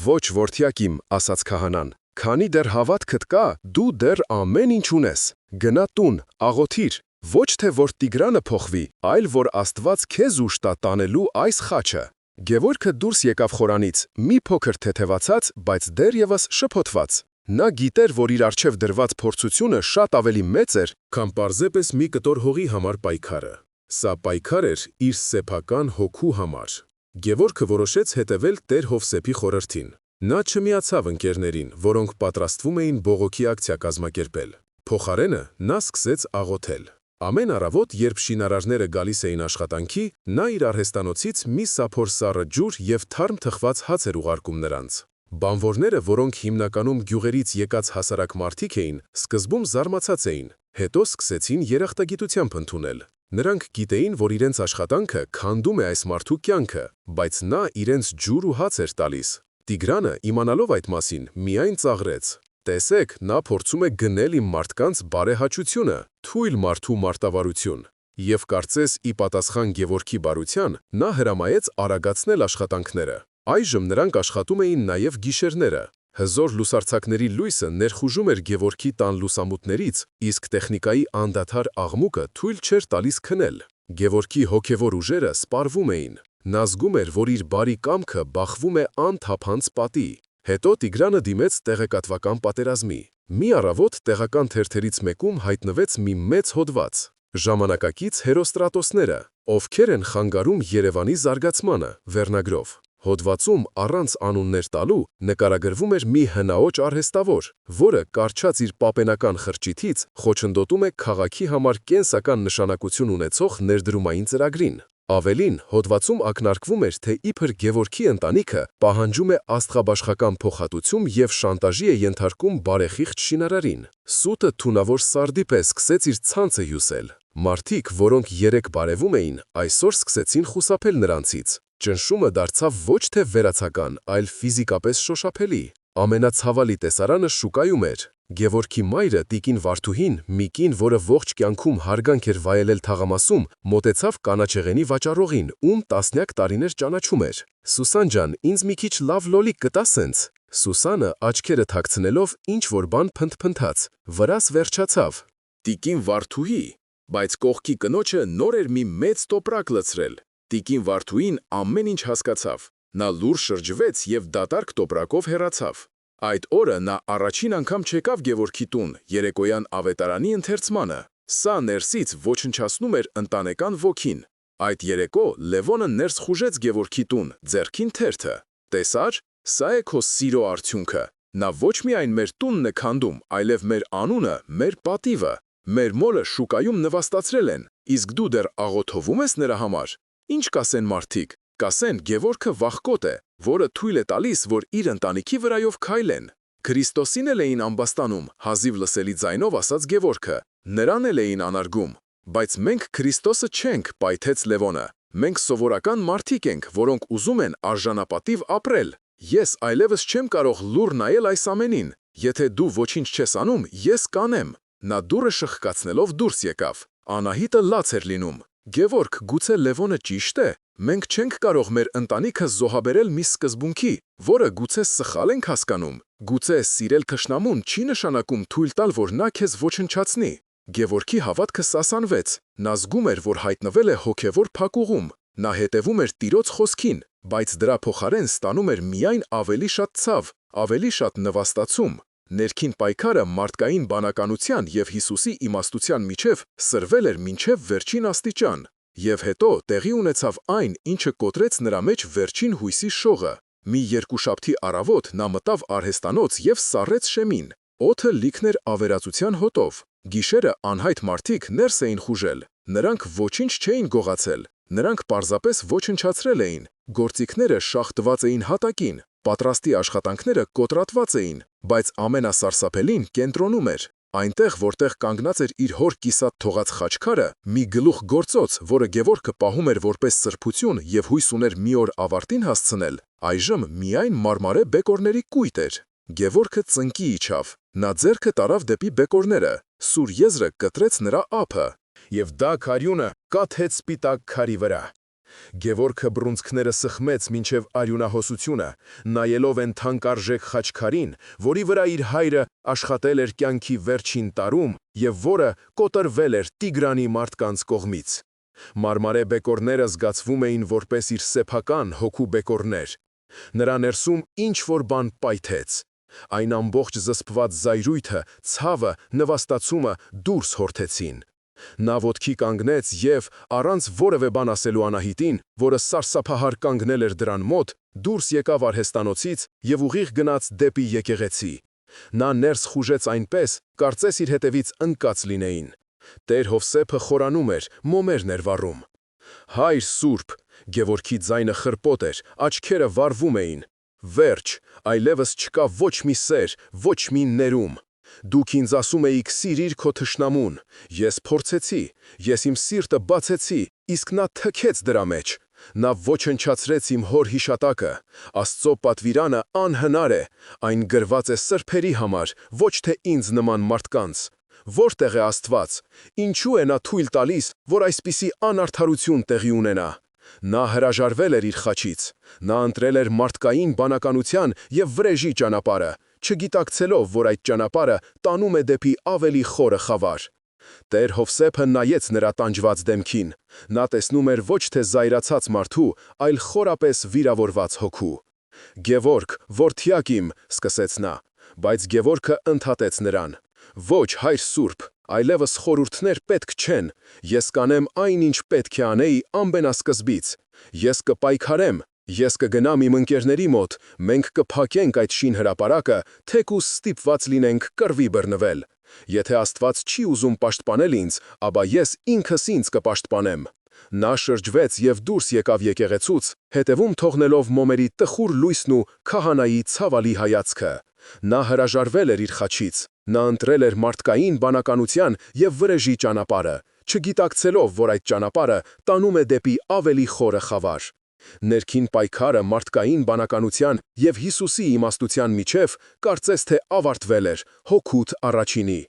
S1: Ոչ, որդյակ իմ, ասաց քահանան, քանի դեռ հավատքդ կա, դու դեռ ամեն ինչ ունես։ Գնա տուն, աղոթիր, ոչ թե որ Տիգրանը փոխվի, այլ որ Աստված քեզ ուժ տա տանելու այս խաչը։ Գևորգը դուրս եկավ խորանից, մի փոքր թեթևացած, բայց դեռևս շփոթված։ Նա գիտեր, որ իր առջև դրված փորձությունը շատ ավելի մեծ էր, քան պարզապես մի կտոր հողի համար պայքարը։ Սա պայքար էր իր սեփական հոգու համար։ Գևորգը որոշեց հետևել Տեր Հովսեփի խորհրդին։ Նա չմիացավ ընկերներին, որոնք պատրաստվում էին բողոքի ակցիա կազմակերպել։ Փոխարենը նա սկսեց աղոթել։ Ամեն առավոտ, երբ շինարարները գալիս էին աշխատանքի, նա իր արհեստանոցից մի սափոր սառը ջուր եւ թարմ թխված հաց էր ուղարկում նրանց։ Բանվորները, որոնք հիմնականում գյուղերից եկած հասարակ մարդիկ էին, սկզբում զարմացած էին, հետո սկսեցին երախտագիտությամբ ընդունել։ Նրանք գիտեին, որ իրենց աշխատանքը քանդում է այս մարդու կյանքը, բայց նա իրենց ջուր ու հաց էր տալիս։ Տիգրանը, իմանալով այդ մասին, միայն ծաղրեց. «Տեսեք, նա փորձում է գնել իմ մարդկանց բարեհաճությունը, թույլ մարդու մարտավարություն»։ Եվ կարծես ի պատասխան Գևորգի բարության, նա հրամայեց արագացնել աշխատանքները։ Այժմ նրանք աշխատում էին նաև գիշերները։ Հզոր լուսարձակների լույսը ներխուժում էր Գևորգի տան լուսամուտներից, իսկ տեխնիկայի անդադար աղմուկը թույլ չէր տալիս քնել։ Գևորգի հոգևոր ուժերը սպառվում էին։ Նա զգում էր, որ իր բարի կամքը բախվում է անթափանց պատի։ Հետո Տիգրանը դիմեց տեղեկատվական պատերազմի։ Մի առավոտ տեղական թերթերից մեկում հայտնվեց մի մեծ հոդված. «Ժամանակակից հերոստրատոսները, ովքեր են խանգարում Երևանի զարգացմանը» վերնագրով։
S2: Հոդվածում առանց անուններ տալու նկարագրվում էր մի հնաոճ արհեստավոր, որը կառչած իր պապենական խրճիթից խոչընդոտում է քաղաքի համար կենսական նշանակություն ունեցող ներդրումային ծրագրին։ Ավելին, հոդվածում ակնարկվում էր, թե իբր Գևորգի ընտանիքը պահանջում է աստղաբաշխական փոխհատուցում և շանտաժի է ենթարկում բարեխիղճ շինարարին։ Սուտը թունավոր սարդի պես սկսեց իր ցանցը հյուսել։ Մարդիկ, որոնք երեկ բարևում էին, այսօր սկսեցին խուսափել նրանցից։ Ճնշումը դարձավ ոչ թե վերացական, այլ ֆիզիկապես շոշափելի։ Ամենացավալի տեսարանը շուկայում էր։ Գևորգի մայրը տիկին Վարդուհին, մի կին, որը ողջ կյանքում հարգանք էր վայելել թաղամասում, մոտեցավ կանաչեղենի վաճառողին, ում տասնյակ տարիներ ճանաչում էր։ «Սուսան ջան, ինձ մի քիչ լավ լոլիկ կտա սենց»։ Սուսանը աչքերը թաքցնելով ինչ-որ բան փնթփնթաց, վրաս վերջացավ։
S1: Տիկին Վարդուհի, բայց կողքի կնոջը նոր էր մի մեծ տոպրակ լցրել։ Տիկին Վարդուհին ամեն ինչ հասկացավ։ Նա լուր շրջվեց և դատարկ տոպրակով հեռացավ։ Այդ օրը նա առաջին անգամ չեկավ Գևորգի տուն երեկոյան ավետարանի ընթերցմանը։ Սա ներսից ոչնչացնում էր ընտանեկան ոգին։ Այդ երեկո Լևոնը ներս խուժեց Գևորգի տուն, ձեռքին թերթը։ «Տեսա՞ր, սա է քո սիրո արդյունքը։ Նա ոչ միայն մեր տունն է քանդում, այլև մեր անունը, մեր պատիվը։ Մեր մորը շուկայում նվաստացրել են, իսկ դու դեռ աղոթովում ես նրա համար։ Ինչ կասեն մարդիկ։ Կասեն Գևորգը վախկոտ է, որը թույլ է տալիս, որ իր ընտանիքի վրայով քայլեն։ Քրիստոսին էլ էին ամբաստանում», հազիվ լսելի ձայնով ասաց Գևորգը։ «Նրան էլ էին անարգում։ Բայց մենք Քրիստոսը չենք», պայթեց Լևոնը։ «Մենք սովորական մարդիկ ենք, որոնք ուզում են արժանապատիվ ապրել։ Ես այլևս չեմ կարող լուռ նայել այս ամենին։ Եթե դու ոչինչ չես անում, ես կանեմ»։ Նա դուռը շխկացնելով դուրս եկավ։ Անահիտը լաց էր լինում։ «Գևորգ, գուցե Լևոնը ճիշտ է։ Մենք չենք կարող մեր ընտանիքը զոհաբերել մի սկզբունքի, որը գուցե սխալ ենք հասկանում։ Գուցե սիրել թշնամուն չի նշանակում թույլ տալ, որ նա քեզ ոչնչացնի»։ Գևորգի հավատքը սասանվեց։ Նա զգում էր, որ հայտնվել է հոգևոր փակուղում։ Նա հետևում էր Տիրոջ խոսքին, բայց դրա փոխարեն ստանում էր միայն ավելի շատ ցավ, ավելի շատ նվաստացում։ Ներքին պայքարը մարդկային բանականության և Հիսուսի իմաստության միջև սրվել էր մինչև վերջին աստիճան։ Եվ հետո տեղի ունեցավ այն, ինչը կոտրեց նրա մեջ վերջին հույսի շողը։ Մի երկուշաբթի առավոտ նա մտավ արհեստանոց և սառեց շեմին։ Օդը լիքն էր ավերածության հոտով։ Գիշերը անհայտ մարդիկ ներս էին խուժել։ Նրանք ոչինչ չէին գողացել։ Նրանք պարզապես ոչնչացրել էին։ Գործիքները շախտված էին հատակին, պատրաստի աշխատանքները կոտրատված էին, բայց ամենասարսափելին կենտրոնում էր։ Այնտեղ, որտեղ կանգնած էր իր հոր կիսատ թողած խաչքարը, մի գլուխ գործոց, որը Գևորգը պահում էր որպես սրբություն և հույս ուներ մի օր ավարտին հասցնել, այժմ միայն մարմարե բեկորների կույտ էր։ Գևորգը ծնկի իջավ։ Նա ձեռքը տարավ դեպի բեկորները։ Սուր եզրը կտրեց նրա ափը։
S2: Եվ դա քարյունը կաթեց սպիտակ քարի վրա։ Գևորգը բռունցքները սխմեց մինչև արյունահոսությունը, նայելով են թանկարժեք խաչքարին, որի վրա իր հայրը աշխատել էր կյանքի վերջին տարում և որը կոտրվել էր Տիգրանի մարդկանց կողմից։ Մարմարե բեկորները զգացվում էին որպես իր սեփական հոգու բեկորներ։ Նրա ներսում ինչ-որ բան պայթեց։ Այն ամբողջ զսպված զայրույթը, ցավը, նվաստացումը դուրս հորդեցին։ Նա ոտքի կանգնեց և, առանց որևէ բան ասելու Անահիտին, որը սարսափահար կանգնել էր դրան մոտ, դուրս եկավ արհեստանոցից և ուղիղ գնաց դեպի եկեղեցի։ Նա ներս խուժեց այնպես, կարծես իր հետևից ընկած լինեին։ Տեր Հովսեփը խորանում էր, մոմերն էր վառում։ «Հայր Սուրբ», Գևորգի ձայնը խրպոտ էր, աչքերը վառվում էին։ «Վերջ, այլևս չկա ոչ մի սեր, ոչ մի ներում։ Դուք ինձ ասում էիք սիրիր քո թշնամուն։ Ես փորձեցի, ես իմ սիրտը բացեցի, իսկ նա թքեց դրա մեջ։ Նա ոչնչացրեց իմ հոր հիշատակը։ Աստծո պատվիրանը անհնար է, այն գրված է սրբերի համար, ոչ թե ինձ նման մարդկանց։ Որտեղ է Աստված։ Ինչու է նա թույլ տալիս, որ այսպիսի անարդարություն տեղի ունենա։ Նա հրաժարվել էր իր խաչից։ Նա ընտրել էր մարդկային բանականության և վրեժի ճանապարհը, չգիտակցելով, որ այդ ճանապարհը տանում է դեպի ավելի խորը խավար։ Տեր Հովսեփը նայեց նրա տանջված դեմքին։ Նա տեսնում էր ոչ թե զայրացած մարդու, այլ խորապես վիրավորված հոգու։ «Գևորգ, որդյակ իմ», սկսեց նա, բայց Գևորգը ընդհատեց նրան։ «Ոչ, հայր Սուրբ, այլևս խորհուրդներ պետք չեն։ Ես կանեմ այն, ինչ պետք է անեի ամենասկզբից։ Ես կպայքարեմ, Ես կգնամ իմ ընկերների մոտ, մենք կփակենք այդ շին-հրապարակը, թեկուզ ստիպված լինենք կռվի բռնվել։ Եթե Աստված չի ուզում պաշտպանել ինձ, ապա ես ինքս ինձ կպաշտպանեմ։ Նա շրջվեց և դուրս եկավ եկեղեցուց, հետևում թողնելով մոմերի տխուր լույսն ու քահանայի ցավալի հայացքը։ Նա հրաժարվել էր իր խաչից, նա ընտրել էր մարդկային բանականության և վրեժի ճանապարհը, չգիտակցելով, որ այդ ճանապարհը տանում է դեպի ավելի խորը խավար։ Ներքին պայքարը մարդկային բանականության և Հիսուսի իմաստության միջև կարծես թե ավարտվել էր հօգուտ առաջինի։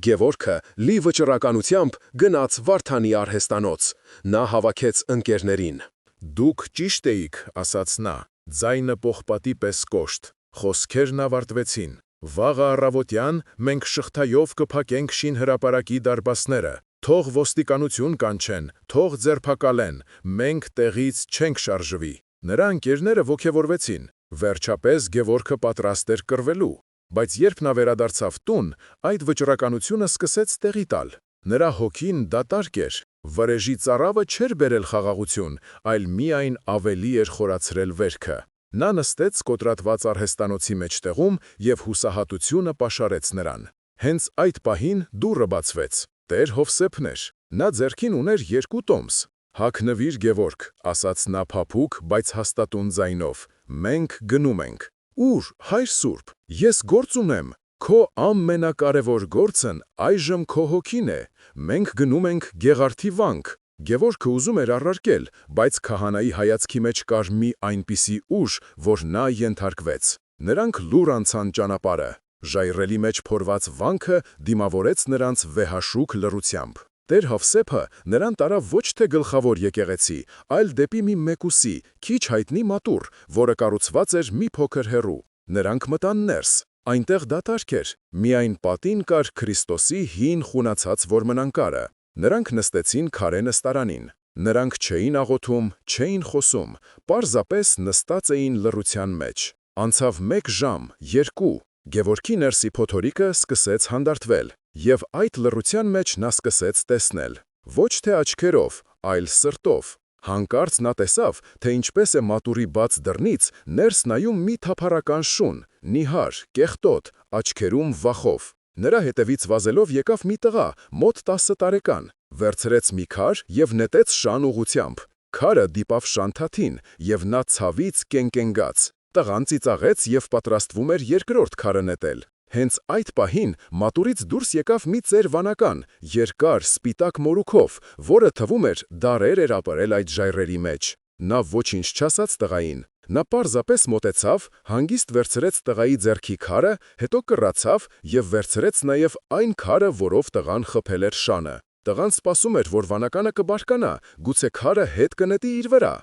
S2: Գևորգը լի վճռականությամբ գնաց Վարդանի արհեստանոց։ Նա հավաքեց ընկերներին։
S3: «Դուք ճիշտ էիք», ասաց նա, ձայնը պողպատի պես կոշտ։ Խոսքերն ավարտվեցին։ Վաղը առավոտյան մենք շղթայով կփակենք շին-հրապարակի դարպասները։ Թող ոստիկանություն կանչեն, թող ձերբակալեն, մենք տեղից չենք շարժվի։ Նրա ընկերները ոգևորվեցին։ Վերջապես Գևորգը պատրաստ էր կռվելու։ Բայց երբ նա վերադարձավ տուն, այդ վճռականությունը սկսեց տեղի տալ։ Նրա հոգին դատարկ էր։ Վրեժի ծարավը չէր բերել խաղաղություն, այլ միայն ավելի էր խորացրել վերքը։ Նա նստեց կոտրատված արհեստանոցի մեջտեղում և հուսահատությունը պաշարեց նրան։ Հենց այդ պահին դուռը բացվեց։ Տեր Հովսեփն էր։ Նա ձեռքին ուներ 2 տոմս։ «Հագնվիր, Գևորգ», ասաց նա փափուկ, բայց հաստատուն ձայնով։ «Մենք գնում ենք»։ «Ուր, Հայր Սուրբ, ես գործ ունեմ։ Քո ամենակարևոր գործն այժմ քո հոգին է։ Մենք գնում ենք Գեղարդի վանք»։ Գևորգը ուզում էր առարկել, բայց քահանայի հայացքի մեջ կար մի այնպիսի ուժ, որ նա ենթարկվեց։ Նրանք լուռ անցան ճանապարհը։ Ժայռերի մեջ փորված վանքը դիմավորեց նրանց վեհաշուք լռությամբ։ Տեր Հովսեփը նրան տարավ ոչ թե գլխավոր եկեղեցի, այլ դեպի մի մեկուսի, քիչ հայտնի մատուռ, որը կառուցված էր մի փոքր հեռու։ Նրանք մտան ներս։ Այնտեղ դատարկ էր, միայն պատին կար Քրիստոսի հին խունացած որմնանկարը։ Նրանք նստեցին քարե նստարանին։ Նրանք չէին աղոթում, չէին խոսում, պարզապես նստած էին լռության մեջ։ Անցավ 1 ժամ, 2, Գևորգի ներսի փոթորիկը սկսեց հանդարտվել, և այդ լռության մեջ նա սկսեց տեսնել։ Ոչ թե աչքերով, այլ սրտով։ Հանկարծ նա տեսավ, թե ինչպես է մատուռի բաց դռնից ներս նայում մի թափառական շուն, նիհար, կեղտոտ, աչքերում վախով։ Նրա հետևից վազելով եկավ մի տղա, մոտ 10 տարեկան, վերցրեց մի քար և նետեց շան ուղղությամբ։ Քարը դիպավ շան թաթին, և նա ցավից կենկենգաց։ Տղան ծիծաղեց և պատրաստվում էր երկրորդ քարը նետել։ Հենց այդ պահին մատուռից դուրս եկավ մի ծեր վանական, երկար, սպիտակ մորուքով, որը թվում էր դարեր էր ապրել այդ ժայռերի մեջ։ Նա ոչինչ չասաց տղային։ Նա պարզապես մոտեցավ, հանգիստ վերցրեց տղայի ձեռքի քարը, հետո կռացավ և վերցրեց նաև այն քարը, որով տղան խփել էր շանը։ Տղան սպասում էր, որ վանականը կբարկանա, գուցե քարը հետ կնետի իր վրա։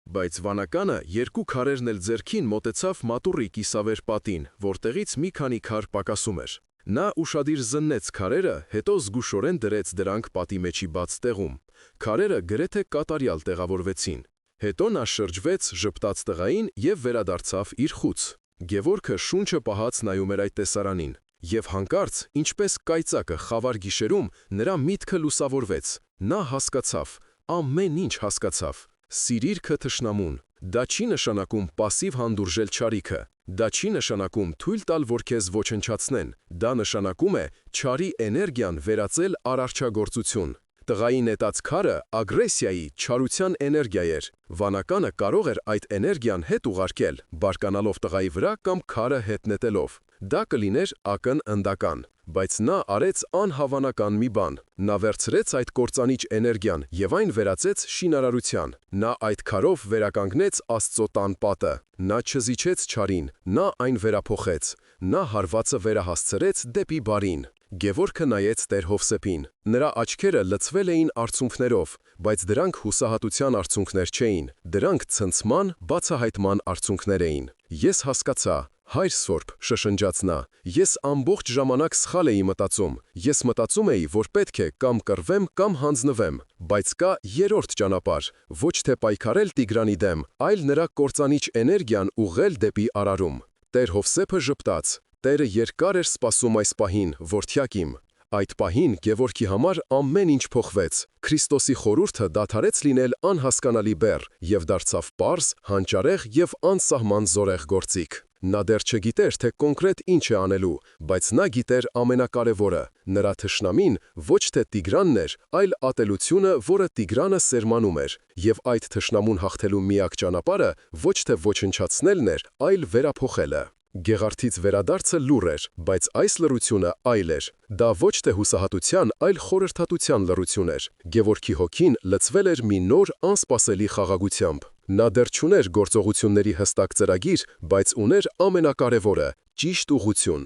S3: Բայց վանականը 2 քարերն էլ ձեռքին մոտեցավ մատուռի կիսավեր պատին, որտեղից մի քանի քար պակասում էր։ Նա ուշադիր զննեց քարերը, հետո զգուշորեն դրեց դրանք պատի մեջի բաց տեղում։ Քարերը գրեթե կատարյալ տեղավորվեցին։ Հետո նա շրջվեց ժպտաց տղային և վերադարձավ իր խուց։ Գևորգը շունչը պահած նայում էր այդ տեսարանին։ Եվ հանկարծ, ինչպես կայծակը խավար գիշերում, նրա միտքը լուսավորվեց։ Նա հասկացավ, ամեն ինչ հասկացավ։ Սիրիր քո թշնամուն։ Դա չի նշանակում պասիվ հանդուրժել չարիքը։ Դա չի նշանակում թույլ տալ, որ քեզ ոչնչացնեն։ Դա նշանակում է չարի էներգիան վերածել արարչագործություն։ Տղայի նետած քարը ագրեսիայի, չարության էներգիա էր։ Վանականը կարող էր այդ էներգիան հետ ուղարկել, բարկանալով տղայի վրա կամ քարը հետ նետելով։ Դա կլիներ ակն-ընդական։ Բայց նա արեց անհավանական մի բան։ Նա վերցրեց այդ կործանիչ էներգիան և այն վերածեց շինարարության։ Նա այդ քարով վերականգնեց Աստծո տան պատը։ Նա չզիջեց չարին, նա այն վերափոխեց։ Նա հարվածը վերահասցրեց դեպի բարին։ Գևորգը նայեց Տեր Հովսեփին։ Նրա աչքերը լցվել էին արցունքներով, բայց դրանք հուսահատության արցունքներ չէին։ Դրանք ցնցման, բացահայտման արցունքներ էին։ Ես հասկացա, Հայր Սուրբ, շշնջաց նա, ես ամբողջ ժամանակ սխալ էի մտածում։ Ես մտածում էի, որ պետք է կամ կռվեմ, կամ հանձնվեմ, բայց կա երրորդ ճանապարհ, ոչ թե պայքարել Տիգրանի դեմ, այլ նրա կործանիչ էներգիան ուղղել դեպի արարում։ Տեր Հովսեփը ժպտաց. Տերը երկար էր սպասում այս պահին, որդյակ իմ։
S2: Այդ պահին Գևորգի համար ամեն ինչ փոխվեց։ Քրիստոսի խորհուրդը դադարեց լինել անհասկանալի բեռ եւ դարձավ պարզ, հանճարեղ եւ անսահման զորեղ գործիք։ Նա դեռ չգիտեր, թե կոնկրետ ինչ է անելու, բայց նա գիտեր ամենակարևորը։ Նրա թշնամին ոչ թե Տիգրանն էր, այլ ատելությունը, որը Տիգրանը սերմանում էր, եւ այդ թշնամուն հաղթելու միակ ճանապարհը ոչ թե ոչնչացնելն էր, այլ վերափոխելը։ Գեղարդից վերադարձը լուռ էր, բայց այս լռությունը այլ էր։ Դա ոչ թե հուսահատության, այլ խորհրդատության լռություն էր։ Գևորգի հոգին լցվել էր մի նոր անսպասելի խաղաղությամբ։ Նա դեռ չուներ գործողությունների հստակ ծրագիր, բայց ուներ ամենակարևորը՝ ճիշտ ուղղություն։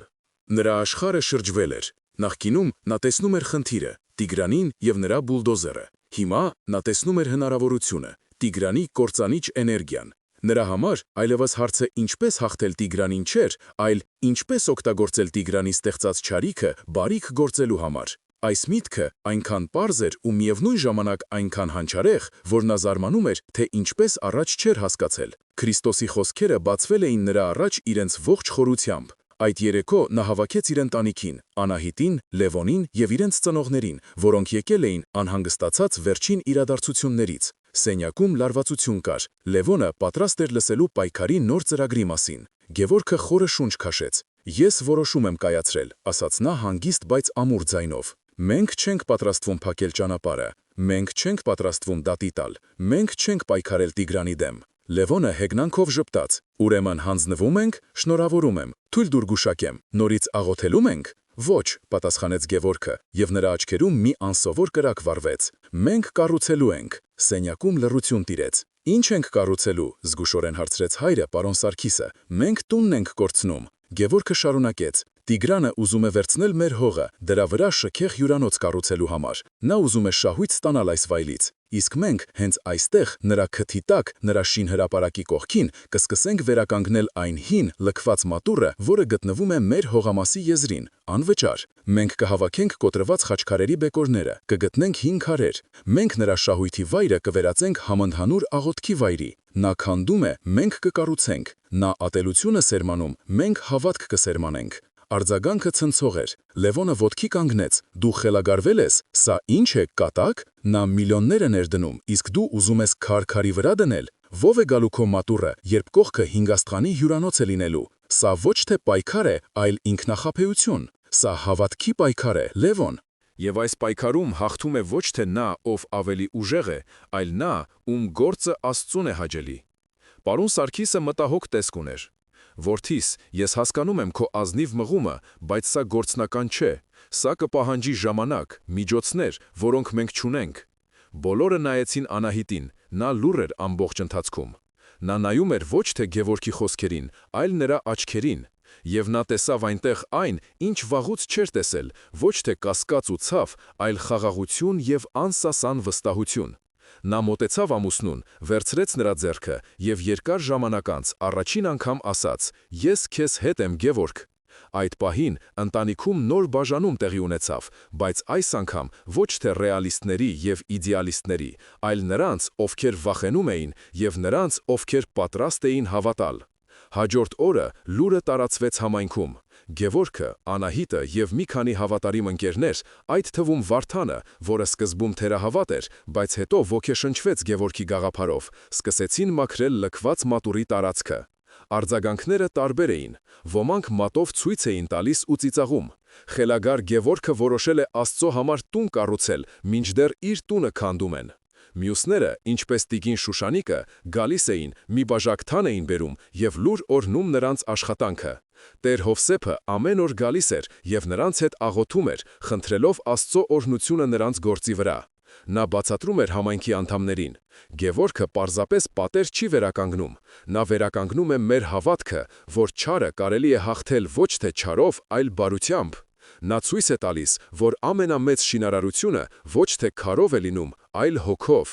S3: Նրա աշխարհը շրջվել էր։ Նախկինում նա տեսնում էր խնդիրը, Տիգրանին եւ նրա բուլդոզերը։ Հիմա նա տեսնում էր հնարավորությունը, Տիգրանի կործանիչ էներգիան։ Նրա համար այլևս հարցը ինչպես հաղթել Տիգրանին չէր, այլ ինչպես օգտագործել Տիգրանի ստեղծած չարիքը բարիք գործելու համար։ Այս միտքը այնքան պարզ էր ու միևնույն ժամանակ այնքան հանճարեղ, որ նա զարմանում էր, թե ինչպես առաջ չէր հասկացել։ Քրիստոսի խոսքերը բացվել էին նրա առաջ իրենց ողջ խորությամբ։ Այդ երեկո նա հավաքեց իր ընտանիքին, Անահիտին, Լևոնին եւ իրենց ծնողներին, որոնք եկել էին անհանգստացած վերջին իրադարձություններից։ Սենյակում լարվածություն կար։ Լևոնը պատրաստ էր լսելու պայքարի նոր ծրագրի մասին։ Գևորգը խորը շունչ քաշեց։ «Ես որոշում եմ կայացրել», ասաց նա հանգիստ, բայց ամուր ձայնով։ «Մենք չենք պատրաստվում փակել ճանապարհը, մենք չենք պատրաստվում դատի տալ, մենք չենք պայքարել Տիգրանի դեմ»։ Լևոնը հեգնանքով ժպտաց։ «Ուրեմն հանձնվում ենք, շնորհավորում եմ, թույլ տուր գուշակեմ, նորից աղոթելո՞ւմ ենք»։ «Ոչ», պատասխանեց Գևորգը, եւ նրա աչքերում մի անսովոր կրակ վառվեց։ «Մենք կառուցելու ենք»։ Սենյակում լռություն տիրեց։ «Ինչ ենք կառուցելու», զգուշորեն հարցրեց հայրը, պարոն Սարգիսը։ «Մենք տունն ենք կորցնում»։ Գևորգը շարունակեց. «Տիգրանը ուզում է վերցնել մեր հողը, դրա վրա շքեղ հյուրանոց կառուցելու համար։ Նա ուզում է շահույթ ստանալ այս վայրից։ Իսկ մենք հենց այստեղ, նրա քթի տակ, նրա շինհրապարակի կողքին, կսկսենք վերականգնել այն հին, լքված մատուռը, որը գտնվում է մեր հողամասի եզրին, անվճար։ Մենք կհավաքենք կոտրված խաչքարերի բեկորները, կգտնենք հին քարեր։ Մենք նրա շահույթի վայրը կվերածենք համընդհանուր աղոթքի վայրի։ Նա քանդում է, մենք կկառուցենք։ Նա ատելություն է սերմանում, մենք հավատք կսերմանենք»։ Արձագանքը ցնցող էր։ Լևոնը ոտքի կանգնեց։ «Դու խելագարվել ես, սա ինչ է, կատակ»։ Նա միլիոններ է ներդնում, իսկ դու ուզում ես քարի վրա դնել։ Ո՞վ է գալու քո մատուռը, երբ կողքը հինգաստղանի հյուրանոց է լինելու։ Սա ոչ թե պայքար է, այլ ինքնախաբեություն։ Սա հավատքի պայքար է, Լևոն։
S2: Եվ այս պայքարում հաղթում է ոչ թե նա, ով ավելի ուժեղ է, այլ նա, ում գործը Աստծուն է հաճելի։ Պարոն Սարգիսը մտահոգ տեսք ուներ։ «Որդիս, ես հասկանում եմ քո ազնիվ մղումը, բայց սա գործնական չէ։ Սա կպահանջի ժամանակ, միջոցներ, որոնք մենք չունենք»։ Բոլորը նայեցին Անահիտին, նա լուռ էր ամբողջ ընթացքում։ Նա նայում էր ոչ թե Գևորգի խոսքերին, այլ նրա աչքերին։ Եվ նա տեսավ այնտեղ այն, ինչ վաղուց չէր տեսել, ոչ թե կասկած ու ցավ, այլ խաղաղություն եւ անսասան վստահություն։ Նա մոտեցավ ամուսնուն, վերցրեց նրա ձեռքը եւ երկար ժամանակ անց առաջին անգամ ասաց. «Ես քեզ հետ եմ, Գևորգ»։ Այդ պահին ընտանիքում նոր բաժանում տեղի ունեցավ, բայց այս անգամ ոչ թե ռեալիստների եւ իդեալիստների, այլ նրանց, ովքեր վախենում էին, եւ նրանց, ովքեր պատրաստ էին հավատալ։ Հաջորդ օրը լուրը տարածվեց համայնքում։ Գևորգը, Անահիտը եւ մի քանի հավատարիմ ընկերներ, այդ թվում Վարդանը, որը սկզբում թերահավատ էր, բայց հետո ոգեշնչվեց Գևորգի գաղափարով, սկսեցին մաքրել լքված մատուռի տարածքը։ Արձագանքները տարբեր էին։ Ոմանք մատով ցույց էին տալիս ու ծիծաղում։ Խելագար Գևորգը որոշել է Աստծո համար տուն կառուցել, մինչդեռ իր տունը քանդում են։ Մյուսները, ինչպես տիկին Շուշանիկը, գալիս էին, մի բաժակ թան էին բերում եւ լուր օրհնում նրանց աշխատանքը։ Տեր Հովսեփը ամեն օր գալիս էր եւ նրանց հետ աղոթում էր, խնդրելով Աստծո օրհնությունը նրանց գործի վրա։ Նա բացատրում էր համայնքի անդամներին. «Գևորգը պարզապես պատեր չի վերականգնում։ Նա վերականգնում է մեր հավատքը, որ չարը կարելի է հաղթել ոչ թե չարով, այլ բարությամբ։ Նա ցույց է տալիս, որ ամենամեծ շինարարությունը ոչ թե քարով է լինում, այլ հոգով»։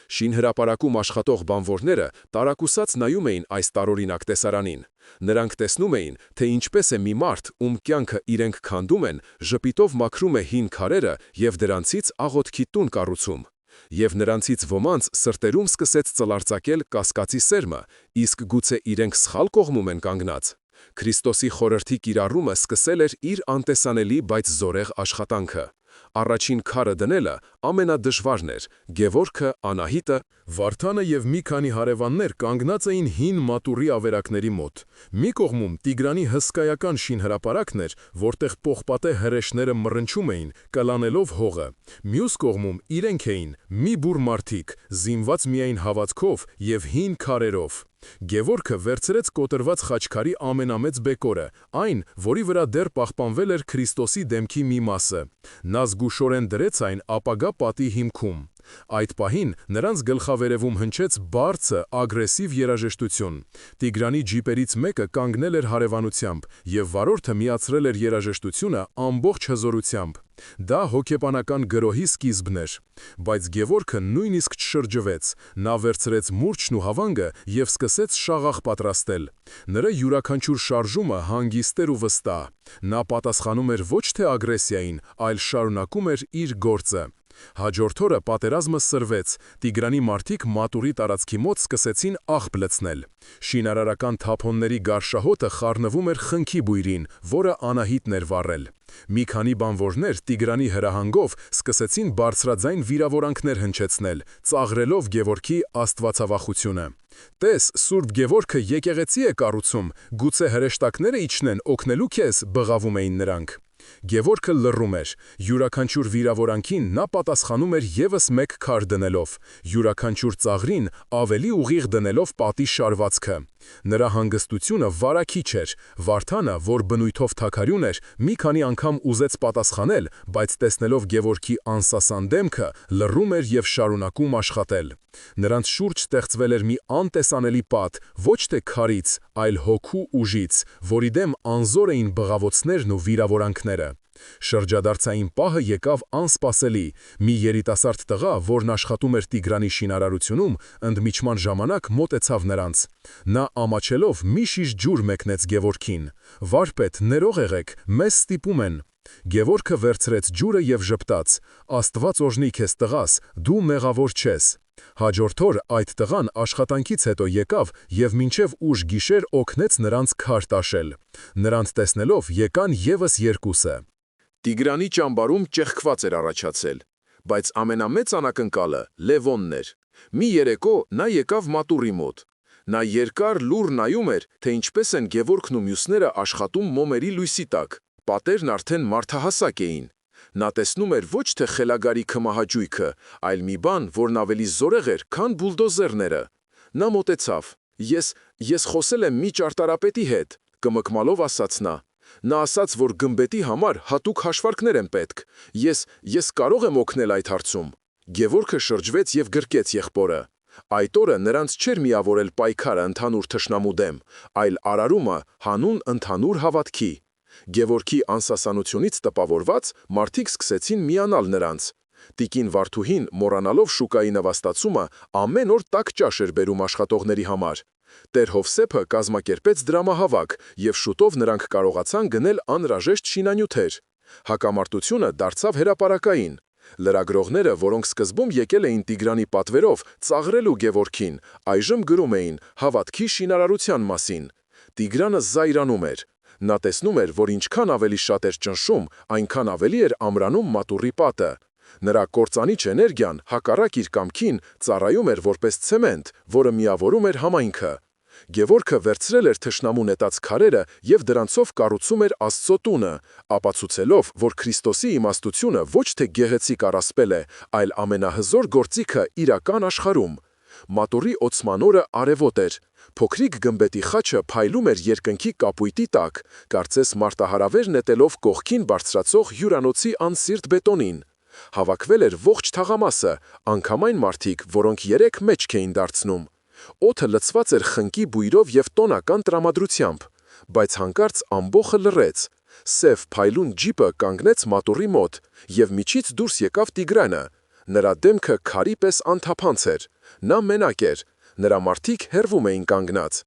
S2: Շինհրապարակում աշխատող բանվորները տարակուսած նայում էին այս տարօրինակ տեսարանին։ Նրանք տեսնում էին, թե ինչպես է մի մարդ, ում կյանքը իրենք քանդում են, ժպիտով մաքրում է հին քարերը եւ դրանցից աղոթքի տուն կառուցում։ Եվ նրանցից ոմանց սրտերում սկսեց ծլարձակել կասկածի սերմը, իսկ գուցե իրենք սխալ կողմում են կանգնած։ Քրիստոսի խորհրդի կիրառումը սկսել էր իր անտեսանելի, բայց զորեղ աշխատանքը։ Առաջին քարը դնելը ամենադժվարն էր։ Գևորգը, Անահիտը, Վարդանը եւ մի քանի հարևաններ կանգնած էին հին մատուռի ավերակների մոտ։ Մի կողմում Տիգրանի հսկայական շինհրապարակն էր, որտեղ պողպատե հրեշները մռնչում էին, կլանելով հողը։ Մյուս կողմում իրենք էին՝ մի բուռ մարդիկ, զինված միայն հավատքով եւ հին քարերով։ Գևորգը վերցրեց կոտրված խաչքարի ամենամեծ բեկորը, այն, որի վրա դեռ պահպանվել էր Քրիստոսի դեմքի մի մասը։ Նա զգուշորեն դրեց այն ապագա պատի հիմքում։ Այդ պահին նրանց գլխավերևում հնչեց բարձր, ագրեսիվ երաժշտություն։ Տիգրանի ջիպերից մեկը կանգնել էր հարևանությամբ, եւ վարորդը միացրել էր երաժշտությունը ամբողջ հզորությամբ։ Դա հոգեբանական գրոհի սկիզբն էր։ Բայց Գևորգը նույնիսկ չշրջվեց։ Նա վերցրեց մուրճն ու հավանգը եւ սկսեց շաղախ պատրաստել։ Նրա յուրաքանչյուր շարժումը հանգիստ էր ու վստահ։ Նա պատասխանում էր ոչ թե ագրեսիային, այլ շարունակում էր իր գործը։ Հաջորդ օրը պատերազմը սրվեց։ Տիգրանի մարդիկ մատուռի տարածքի մոտ սկսեցին աղբ լցնել։ Շինարարական թափոնների գարշահոտը խառնվում էր խնքի բույրին, որը Անահիտն էր վառել։ Մի քանի բանվորներ Տիգրանի հրահանգով սկսեցին բարձրաձայն վիրավորանքներ հնչեցնել, ծաղրելով Գևորգի աստվածավախությունը։ «Տես, Սուրբ Գևորգը եկեղեցի է կառուցում, գուցե հրեշտակները իջնեն օգնելու քեզ», բղավում էին նրանք։ Գևորգը լռում էր։ Յուրաքանչյուր վիրավորանքին նա պատասխանում էր ևս մեկ քար դնելով, յուրաքանչյուր ծաղրին ավելի ուղիղ դնելով պատի շարվածքը։ Նրա հանգստությունը վարակիչ էր։ Վարդանը, որ բնույթով թագարյուն էր, մի քանի անգամ ուզեց պատասխանել, բայց տեսնելով Գևորգի անսասան դեմքը, լռում էր եւ շարունակում աշխատել։ Նրանց շուրջ ստեղծվել էր մի անտեսանելի պատ, ոչ թե քարից, այլ հոգու ուժից, որի դեմ անզոր էին բղավոցներն ու վիրավորանքները։ Շրջադարձային պահը եկավ անսպասելի։ Մի երիտասարդ տղա, որն աշխատում էր Տիգրանի շինարարությունում, ընդմիջման ժամանակ մոտեցավ նրանց։ Նա ամաչելով մի շիշ ջուր մեկնեց Գևորգին։ «Վարպետ, ներող եղեք, մեզ ստիպում են»։ Գևորգը վերցրեց ջուրը եւ ժպտաց. «Աստված օրհնի քեզ, տղաս, դու մեղավոր չես»։ Հաջորդ օր այդ տղան աշխատանքից հետո եկավ եւ մինչեւ ուշ գիշեր օգնեց նրանց քար տաշել։ Նրանց տեսնելով եկան ևս երկուսը։
S1: Տիգրանի ճամբարում ճեղքված էր առաջացել, բայց ամենամեծ անակնկալը Լևոնն էր։ Մի երեկո նա եկավ մատուռի մոտ։ Նա երկար լուռ նայում էր, թե ինչպես են Գևորգն ու մյուսները աշխատում մոմերի լույսի տակ։ Պատերն արդեն մարդահասակ էին։ Նա տեսնում էր ոչ թե խելագարի քմահաճույքը, այլ մի բան, որն ավելի զորեղ էր, քան բուլդոզերները։ Նա մոտեցավ. Ես խոսել եմ մի ճարտարապետի հետ, կմկմալով ասաց նա։ Նա ասաց, որ գմբետի համար հատուկ հաշվարկներ են պետք։ Ես կարող եմ օգնել այդ հարցում։ Գևորգը շրջվեց եւ գրկեց եղբորը։ Այդ օրը նրանց չէր միավորել պայքարը ընդհանուր թշնամու դեմ, այլ արարումը հանուն ընդհանուր հավատքի։ Գևորգի անսասանությունից տպավորված մարդիկ սկսեցին միանալ նրանց։ Տիկին Վարդուհին, մոռանալով շուկայի նվաստացումը, ամեն օր տաք ճաշ էր բերում աշխատողների համար։ Տեր Հովսեփը կազմակերպեց դրամահավաք, եւ շուտով նրանք կարողացան գնել անհրաժեշտ շինանյութեր։ Հակամարտությունը դարձավ հրապարակային։ Լրագրողները, որոնք սկզբում եկել էին Տիգրանի պատվերով, ծաղրելու Գևորգին, այժմ գրում էին հավատքի շինարարության մասին։ Տիգրանը զայրանում էր։ Նա տեսնում էր, որ ինչքան ավելի շատ էր ճնշում, այնքան ավելի էր ամրանում մատուռի պատը։ Նրա կործանիչ էներգիան, հակառակ իր կամքին, ծառայում էր որպես ցեմենտ, որը միավորում էր համայնքը։ Գևորգը վերցրել էր թշնամու նետած քարերը եւ դրանցով կառուցում էր Աստծո տունը, ապացուցելով, որ Քրիստոսի իմաստությունը ոչ թե գեղեցիկ առասպել է, այլ ամենահզոր գործիքը իրական աշխարհում։ Մատուռի օծման օրը արևոտ էր։ Փոքրիկ գմբետի խաչը փայլում էր երկնքի կապույտի տակ, կարծես մարտահարավեր նետելով կողքին բարձրացող հյուրանոցի անսիրտ բետոնին։ Հավաքվել էր ողջ թաղամասը, անգամ այն մարդիկ, որոնք երեք մեջք էին դարձնում։ Օդը լցված էր խնկի բույրով եւ տոնական տրամադրությամբ, բայց հանկարծ ամբոխը լռեց։ Սև փայլուն ջիպը կանգնեց մատուռի մոտ, եւ միջից դուրս եկավ Տիգրանը։ Նրա դեմքը քարի պես անթափանց էր։ Նա մենակ էր։ Նրա մարդիկ հեռվում էին կանգնած։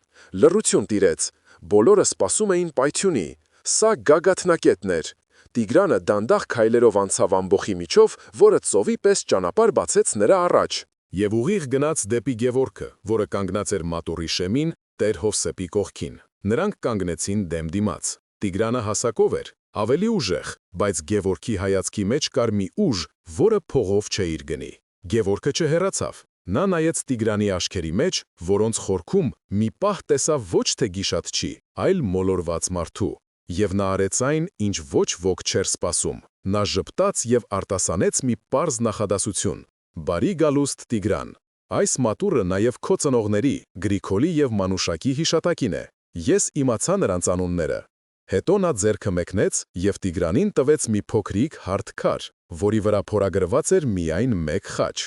S1: Լռություն տիրեց։ Բոլորը սպասում էին պայթյունի։ Սա գագաթնակետն էր։ Տիգրանը դանդաղ քայլերով անցավ ամբոխի միջով, որը ծովի պես ճանապարհ բացեց նրա առաջ։
S2: Եվ ուղիղ գնաց դեպի Գևորգը, որը կանգնած էր մատուռի շեմին Տեր Հովսեփի կողքին։ Նրանք կանգնեցին դեմ դիմաց։ Տիգրանը հասակով էր, ավելի ուժեղ, բայց Գևորգի հայացքի մեջ կար մի ուժ, որը փողով չէր գնի։ Գևորգը չհեռացավ։ Նա նայեց Տիգրանի աչքերի մեջ, որոնց խորքում մի պահ տեսավ ոչ թե գիշատչի, այլ մոլորված մարդու։ Եվ նա արեց այն, ինչ ոչ ոք չէր սպասում։ Նա ժպտաց և արտասանեց մի պարզ նախադասություն. «Բարի գալուստ Տիգրան, այս մատուռը նաև քո ծնողների, Գրիգոլի և Մանուշակի հիշատակին է։ Ես իմացա նրանց անունները»։ Հետո նա ձեռքը մեկնեց և Տիգրանին տվեց մի փոքրիկ հարթ քար, որի վրա փորագրված էր միայն մեկ խաչ։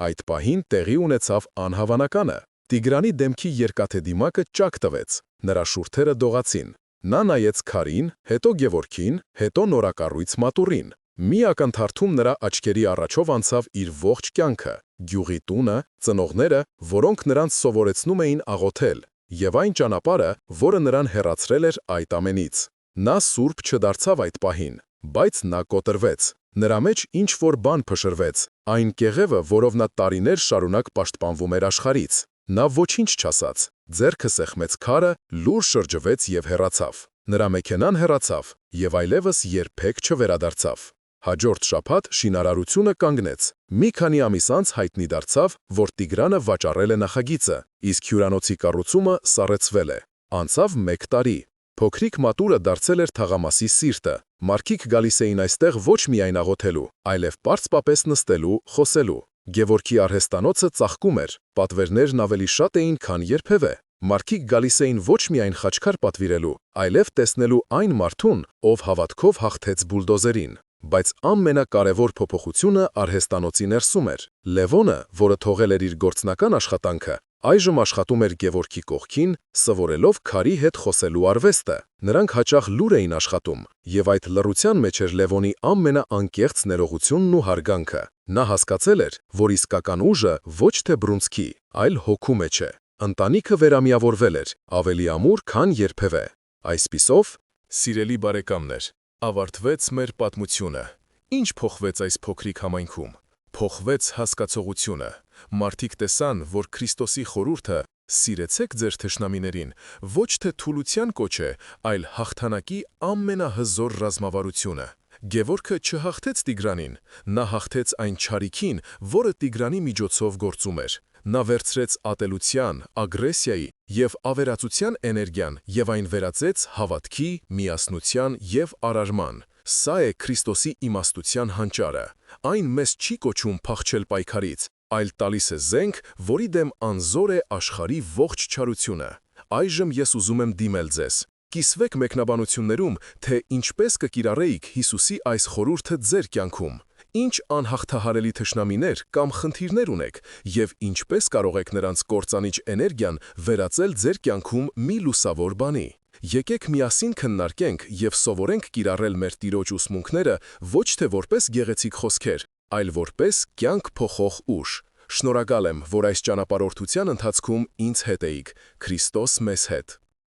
S2: Այդ պահին տեղի ունեցավ անհավանականը։ Տիգրանի դեմքի երկաթե դիմակը ճաք տվեց, նրա շուրթերը դողացին։ Նա նայեց քարին, հետո Գևորգին, հետո նորակառույց մատուռին։ Մի ակնթարթում նրա աչքերի առաջով անցավ իր ողջ կյանքը, գյուղի տունը, ծնողները, որոնք նրանց սովորեցնում էին աղոթել, և այն ճանապարհը, որը նրան հեռացրել էր այդ ամենից։ Նա սուրբ չդարձավ այդ պահին, բայց նա կոտրվեց։ Նրա մեջ ինչ-որ բան փշրվեց, այն կեղևը, որով նա տարիներ շարունակ պաշտպանվում էր աշխարհից։ Նա ոչինչ չասաց, ձեռքը սեղմեց քարը, լուր շրջվեց և հեռացավ։ Նրա մեքենան հեռացավ և այլևս երբեք չվերադարձավ։ Հաջորդ շաբաթ շինարարությունը կանգնեց։ Մի քանի ամիս անց հայտնի դարձավ, որ Տիգրանը վաճառել է նախագիծը, իսկ հյուրանոցի կառուցումը սառեցվել է։ Անցավ 1 տարի։ Փոքրիկ մատուռը դարձել էր թաղամասի սիրտը։ Մարդիկ գալիս էին այստեղ ոչ միայն աղոթելու, այլև պարզապես նստելու, խոսելու։ Գևորգի արհեստանոցը ծաղկում էր, պատվերներն ավելի շատ էին, քան երբևէ։ Մարդիկ գալիս էին ոչ միայն խաչքար պատվիրելու, այլև տեսնելու այն մարդուն, ով հավատքով հաղթեց բուլդոզերին։ Բայց ամենակարևոր փոփոխությունը արհեստանոցի ներսում էր։ Լևոնը, որը թողել էր իր գործնական աշխատանքը, այժմ աշխատում էր Գևորգի կողքին, սովորելով քարի հետ խոսելու արվեստը։ Նրանք հաճախ լուր էին աշխատում, և այդ լռության մեջ էր Լևոնի ամենաանկեղծ ներողությունն ու հարգանքը։ Նա հասկացել էր, որ իսկական ուժը ոչ թե բռունցքի, այլ հոգու մեջ է։ Ընտանիքը վերամիավորվել էր, ավելի ամուր, քան երբևէ։ Այսպիսով, սիրելի բարեկամներ, ավարտվեց մեր պատմությունը։ Ինչ փոխվեց այս փոքրիկ համայնքում։ Փոխվեց հասկացողությունը։ Մարդիկ տեսան, որ Քրիստոսի խորհուրդը «Սիրեցեք ձեր թշնամիներին» ոչ թե թուլության կոչ է, այլ հաղթանակի ամենահզոր ռազմավարությունը։ Գևորգը չհաղթեց Տիգրանին, նա հաղթեց այն չարիքին, որը Տիգրանի միջոցով գործում էր։ Նա վերցրեց ատելության, ագրեսիայի և ավերածության էներգիան և այն վերածեց հավատքի, միասնության և արարման։ Սա է Քրիստոսի իմաստության հանճարը։ Այն մեզ չի կոչում փախչել պայքարից, այլ տալիս է զենք, որի դեմ անզոր է աշխարհի ողջ չարությունը։ Այժմ ես ուզում եմ դիմել ձեզ։ Կիսվեք մեկնաբանություններում, թե ինչպես կկիրառեիք Հիսուսի այս խորհուրդը ձեր կյանքում։ Ինչ անհաղթահարելի թշնամիներ կամ խնդիրներ ունեք, և ինչպես կարող եք նրանց կործանիչ էներգիան վերածել ձեր կյանքում մի լուսավոր բանի։ Եկեք միասին քննարկենք և սովորենք կիրառել մեր Տիրոջ ուսմունքները ոչ թե որպես գեղեցիկ խոսքեր, այլ որպես կյանք փոխող ուժ։ Շնորհակալ եմ, որ այս ճանապարհորդության ընթացքում ինձ հետ էիք։ Քրիստոս մեզ հետ։